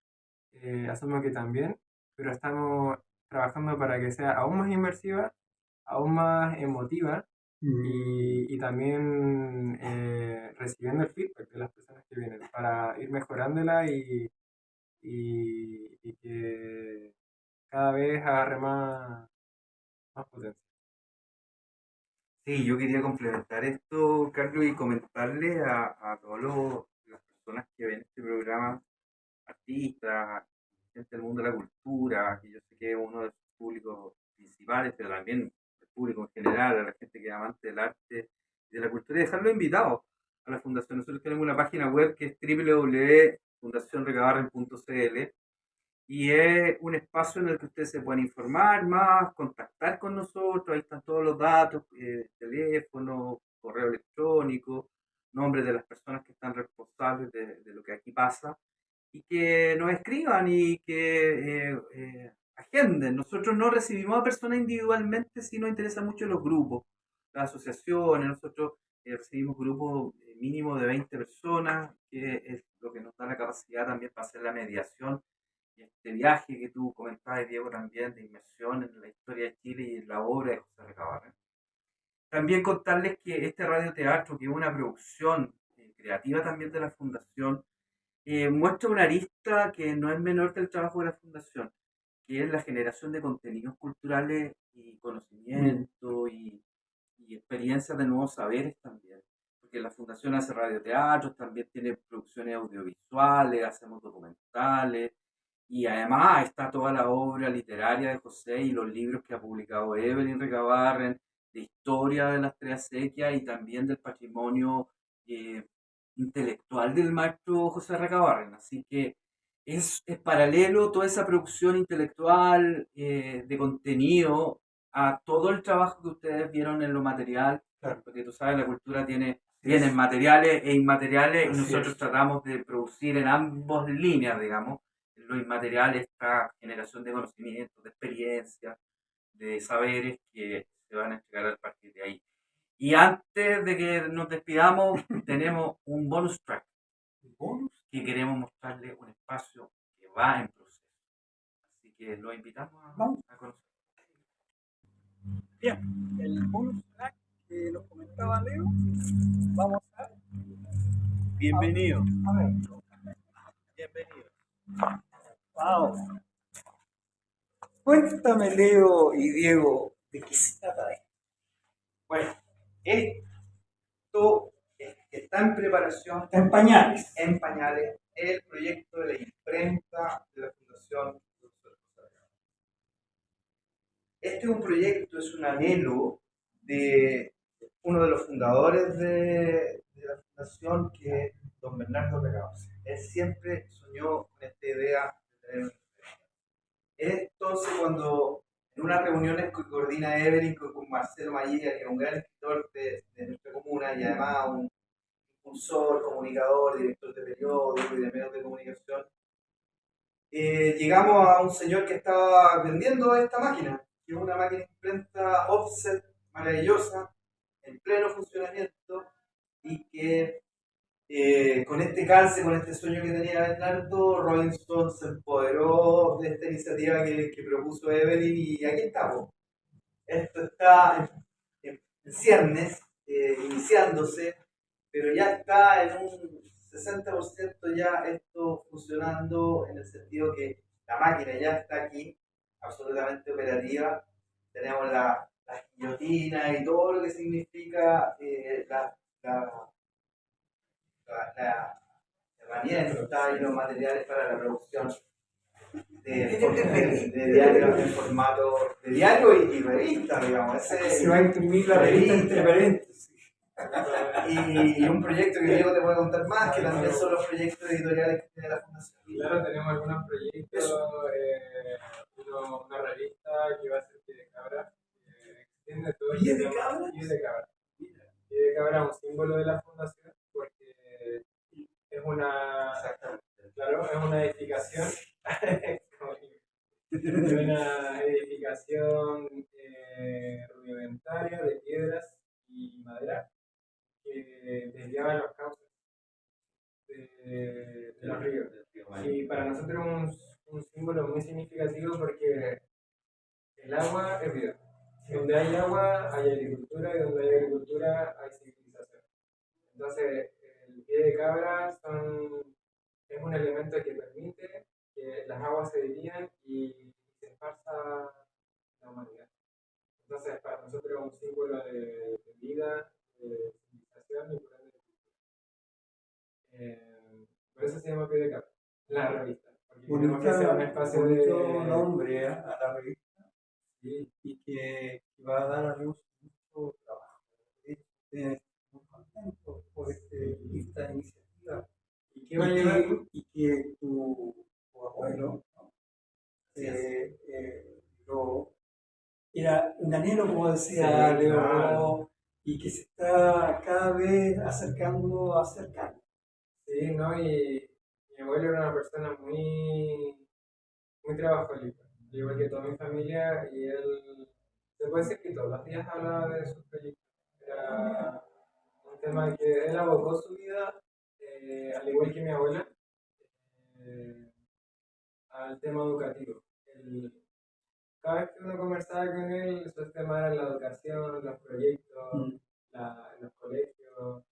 asumo que también, pero estamos trabajando para que sea aún más inmersiva, aún más emotiva y también recibiendo el feedback de las personas que vienen para ir mejorándola y que cada vez agarre más potencia. Sí, yo quería complementar esto, Carlos, y comentarle a todas las personas que ven este programa, artistas, gente del mundo de la cultura, que yo sé que es uno de sus públicos principales, pero también el público en general, a la gente que es amante del arte y de la cultura, y dejarlo invitado a la fundación. Nosotros tenemos una página web que es www.fundacionrecabarren.cl y es un espacio en el que ustedes se pueden informar más, contactar con nosotros, ahí están todos los datos, teléfono, correo electrónico, nombres de las personas que están responsables de lo que aquí pasa, y que nos escriban y que agenden. Nosotros no recibimos a personas individualmente si nos interesan mucho los grupos, las asociaciones, nosotros recibimos grupos mínimo de 20 personas, que es lo que nos da la capacidad también para hacer la mediación y este viaje que tú comentabas, Diego, también de inmersión en la historia de Chile y en la obra de José Recabarren. También contarles que este radioteatro, que es una producción creativa también de la Fundación, muestra una arista que no es menor que el trabajo de la Fundación, que es la generación de contenidos culturales y conocimiento y experiencias de nuevos saberes también. Porque la Fundación hace radioteatros, también tiene producciones audiovisuales, hacemos documentales, y además está toda la obra literaria de José y los libros que ha publicado Evelyn Recabarren, de historia de las tres acequias y también del patrimonio eh, intelectual del maestro José Recabarren. Así que es paralelo toda esa producción intelectual de contenido a todo el trabajo que ustedes vieron en lo material, Claro. porque tú sabes, la cultura tiene Sí, bienes materiales e inmateriales y así nosotros es. tratamos de producir en ambas líneas, digamos, en lo inmaterial esta generación de conocimientos, de experiencias, de saberes que se van a entregar a partir de ahí. Y antes de que nos despidamos, tenemos un bonus track Bonus. que queremos mostrarle un espacio que va en proceso. Así que lo invitamos Vamos. a conocer. Bien, el bonus track que nos comentaba Leo, vamos Bienvenido. a ver. Bienvenido. Wow. Cuéntame, Leo y Diego, ¿de qué se trata esto? Bueno, esto está en preparación, Está en pañales. en pañales, el proyecto de la imprenta de la Fundación Profesor José Aragao. Este es un proyecto, es un anhelo de uno de los fundadores de la fundación, que es don Bernardo Aragao. Él siempre soñó con esta idea de tener una imprenta. Entonces, cuando en unas reuniones que coordina Evelyn con Marcelo Maillía, que es un gran escritor de nuestra comuna y además un impulsor, comunicador, director de periódicos y de medios de comunicación, llegamos a un señor que estaba vendiendo esta máquina, que es una máquina de imprenta offset maravillosa, en pleno funcionamiento, y que con este calce, con este sueño que tenía Bernardo, Rolling Stone se empoderó de esta iniciativa que propuso Evelyn, y aquí estamos. Esto está en ciernes, iniciándose, pero ya está en un 60% ya esto funcionando, en el sentido que la máquina ya está aquí, absolutamente operativa. Tenemos la guillotina y todo lo que significa la herramienta y los materiales para la producción de diarios en formato de diario y revista, digamos. Se va a imprimir la revista entre paréntesis. Y un proyecto que Diego te puede contar más, que también son los proyectos editoriales que tiene la Fundación. Claro, tenemos algunos proyectos, una revista que va a ser Pie de Cabra, que extiende todo el ¿Pie de tema. cabra? Pie de Cabra. Pie de Cabra es un símbolo de la fundación porque es una, claro, es una edificación, es una edificación rudimentaria de piedras y madera que desviaba los cauces de los ríos. Y para nosotros es un símbolo muy significativo porque el agua es vida. Donde hay agua hay agricultura, y donde hay agricultura hay civilización. Entonces, el pie de cabra es un elemento que permite que las aguas se desvíen y se esparza la humanidad. Entonces, para nosotros es un símbolo de vida, de civilización y por ende de cultura. Por eso se llama Pie de Cabra, la revista. Porque queremos que sea un espacio Bonito de. nombre a la revista, Sí, y que va a dar a luz mucho trabajo. Muy contento por esta iniciativa. ¿y qué va a llevar? Y que tu abuelo, ¿no? Era un anhelo, como decía Sí, Leo, claro. y que se está cada vez acercando a acercar. Sí, ¿no? Y mi abuelo era una persona muy trabajólica, igual que toda mi familia, y él, se puede decir que todos los días hablaba de sus proyectos. Era un tema que él abocó su vida, al igual que mi abuela, eh, al tema educativo. Cada vez que uno conversaba con él, su tema era la educación, los proyectos, en los colegios,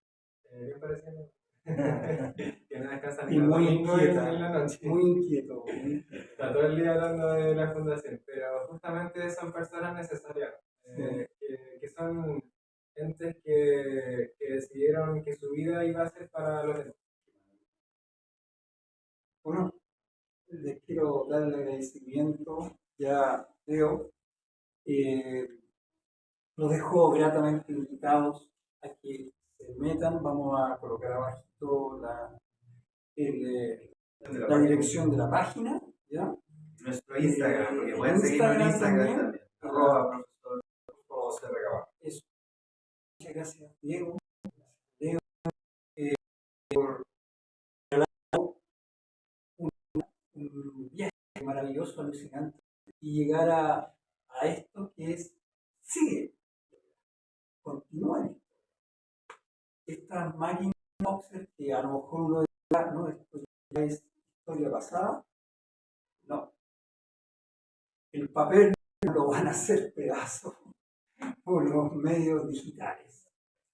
bien parecido. Que no descansa ni Y los muy domingos inquieta, ni en la noche. muy inquieto. Está todo el día hablando de la fundación, pero justamente son personas necesarias, que son entes que decidieron que su vida iba a ser para los demás. Bueno, les quiero dar el agradecimiento. Ya Leo los dejo gratamente invitados a que se metan. Vamos a colocar abajito la dirección de la página, ¿ya? Nuestro Instagram, porque pueden seguirnos en Instagram Instagram también. también. Profesor José Aragao. Eso. Muchas gracias, Diego, un viaje maravilloso, alucinante, y llegar a esto que es, sigue, continúa. Estas máquinas boxer que a lo mejor uno dirá, no, esto ya es historia pasada. No, el papel lo van a hacer pedazos por los medios digitales.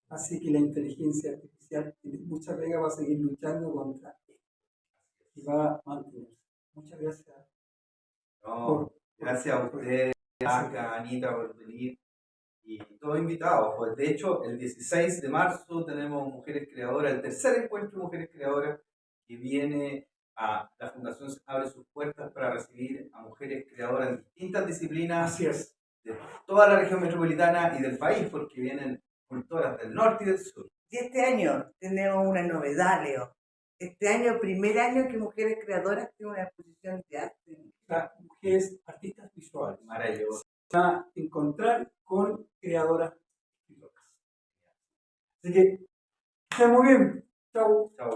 Así que la inteligencia artificial tiene mucha pega para seguir luchando contra esto y va a mantenerse. Muchas gracias No, gracias a ustedes, Blanca, Anita, por venir y todos invitados. Pues de hecho, el 16 de marzo tenemos Mujeres Creadoras, el tercer encuentro de Mujeres Creadoras que viene a la Fundación abre sus puertas para recibir a mujeres creadoras en distintas disciplinas Así es. de toda la región metropolitana y del país, porque vienen cultoras del norte y del sur. Y este año tenemos una novedad, Leo. Este año, primer año que Mujeres Creadoras tiene una exposición de arte. Las mujeres artistas visuales. Maravilloso. A encontrar con creadoras escritoras. Así que, estén muy bien. Chau. Chao.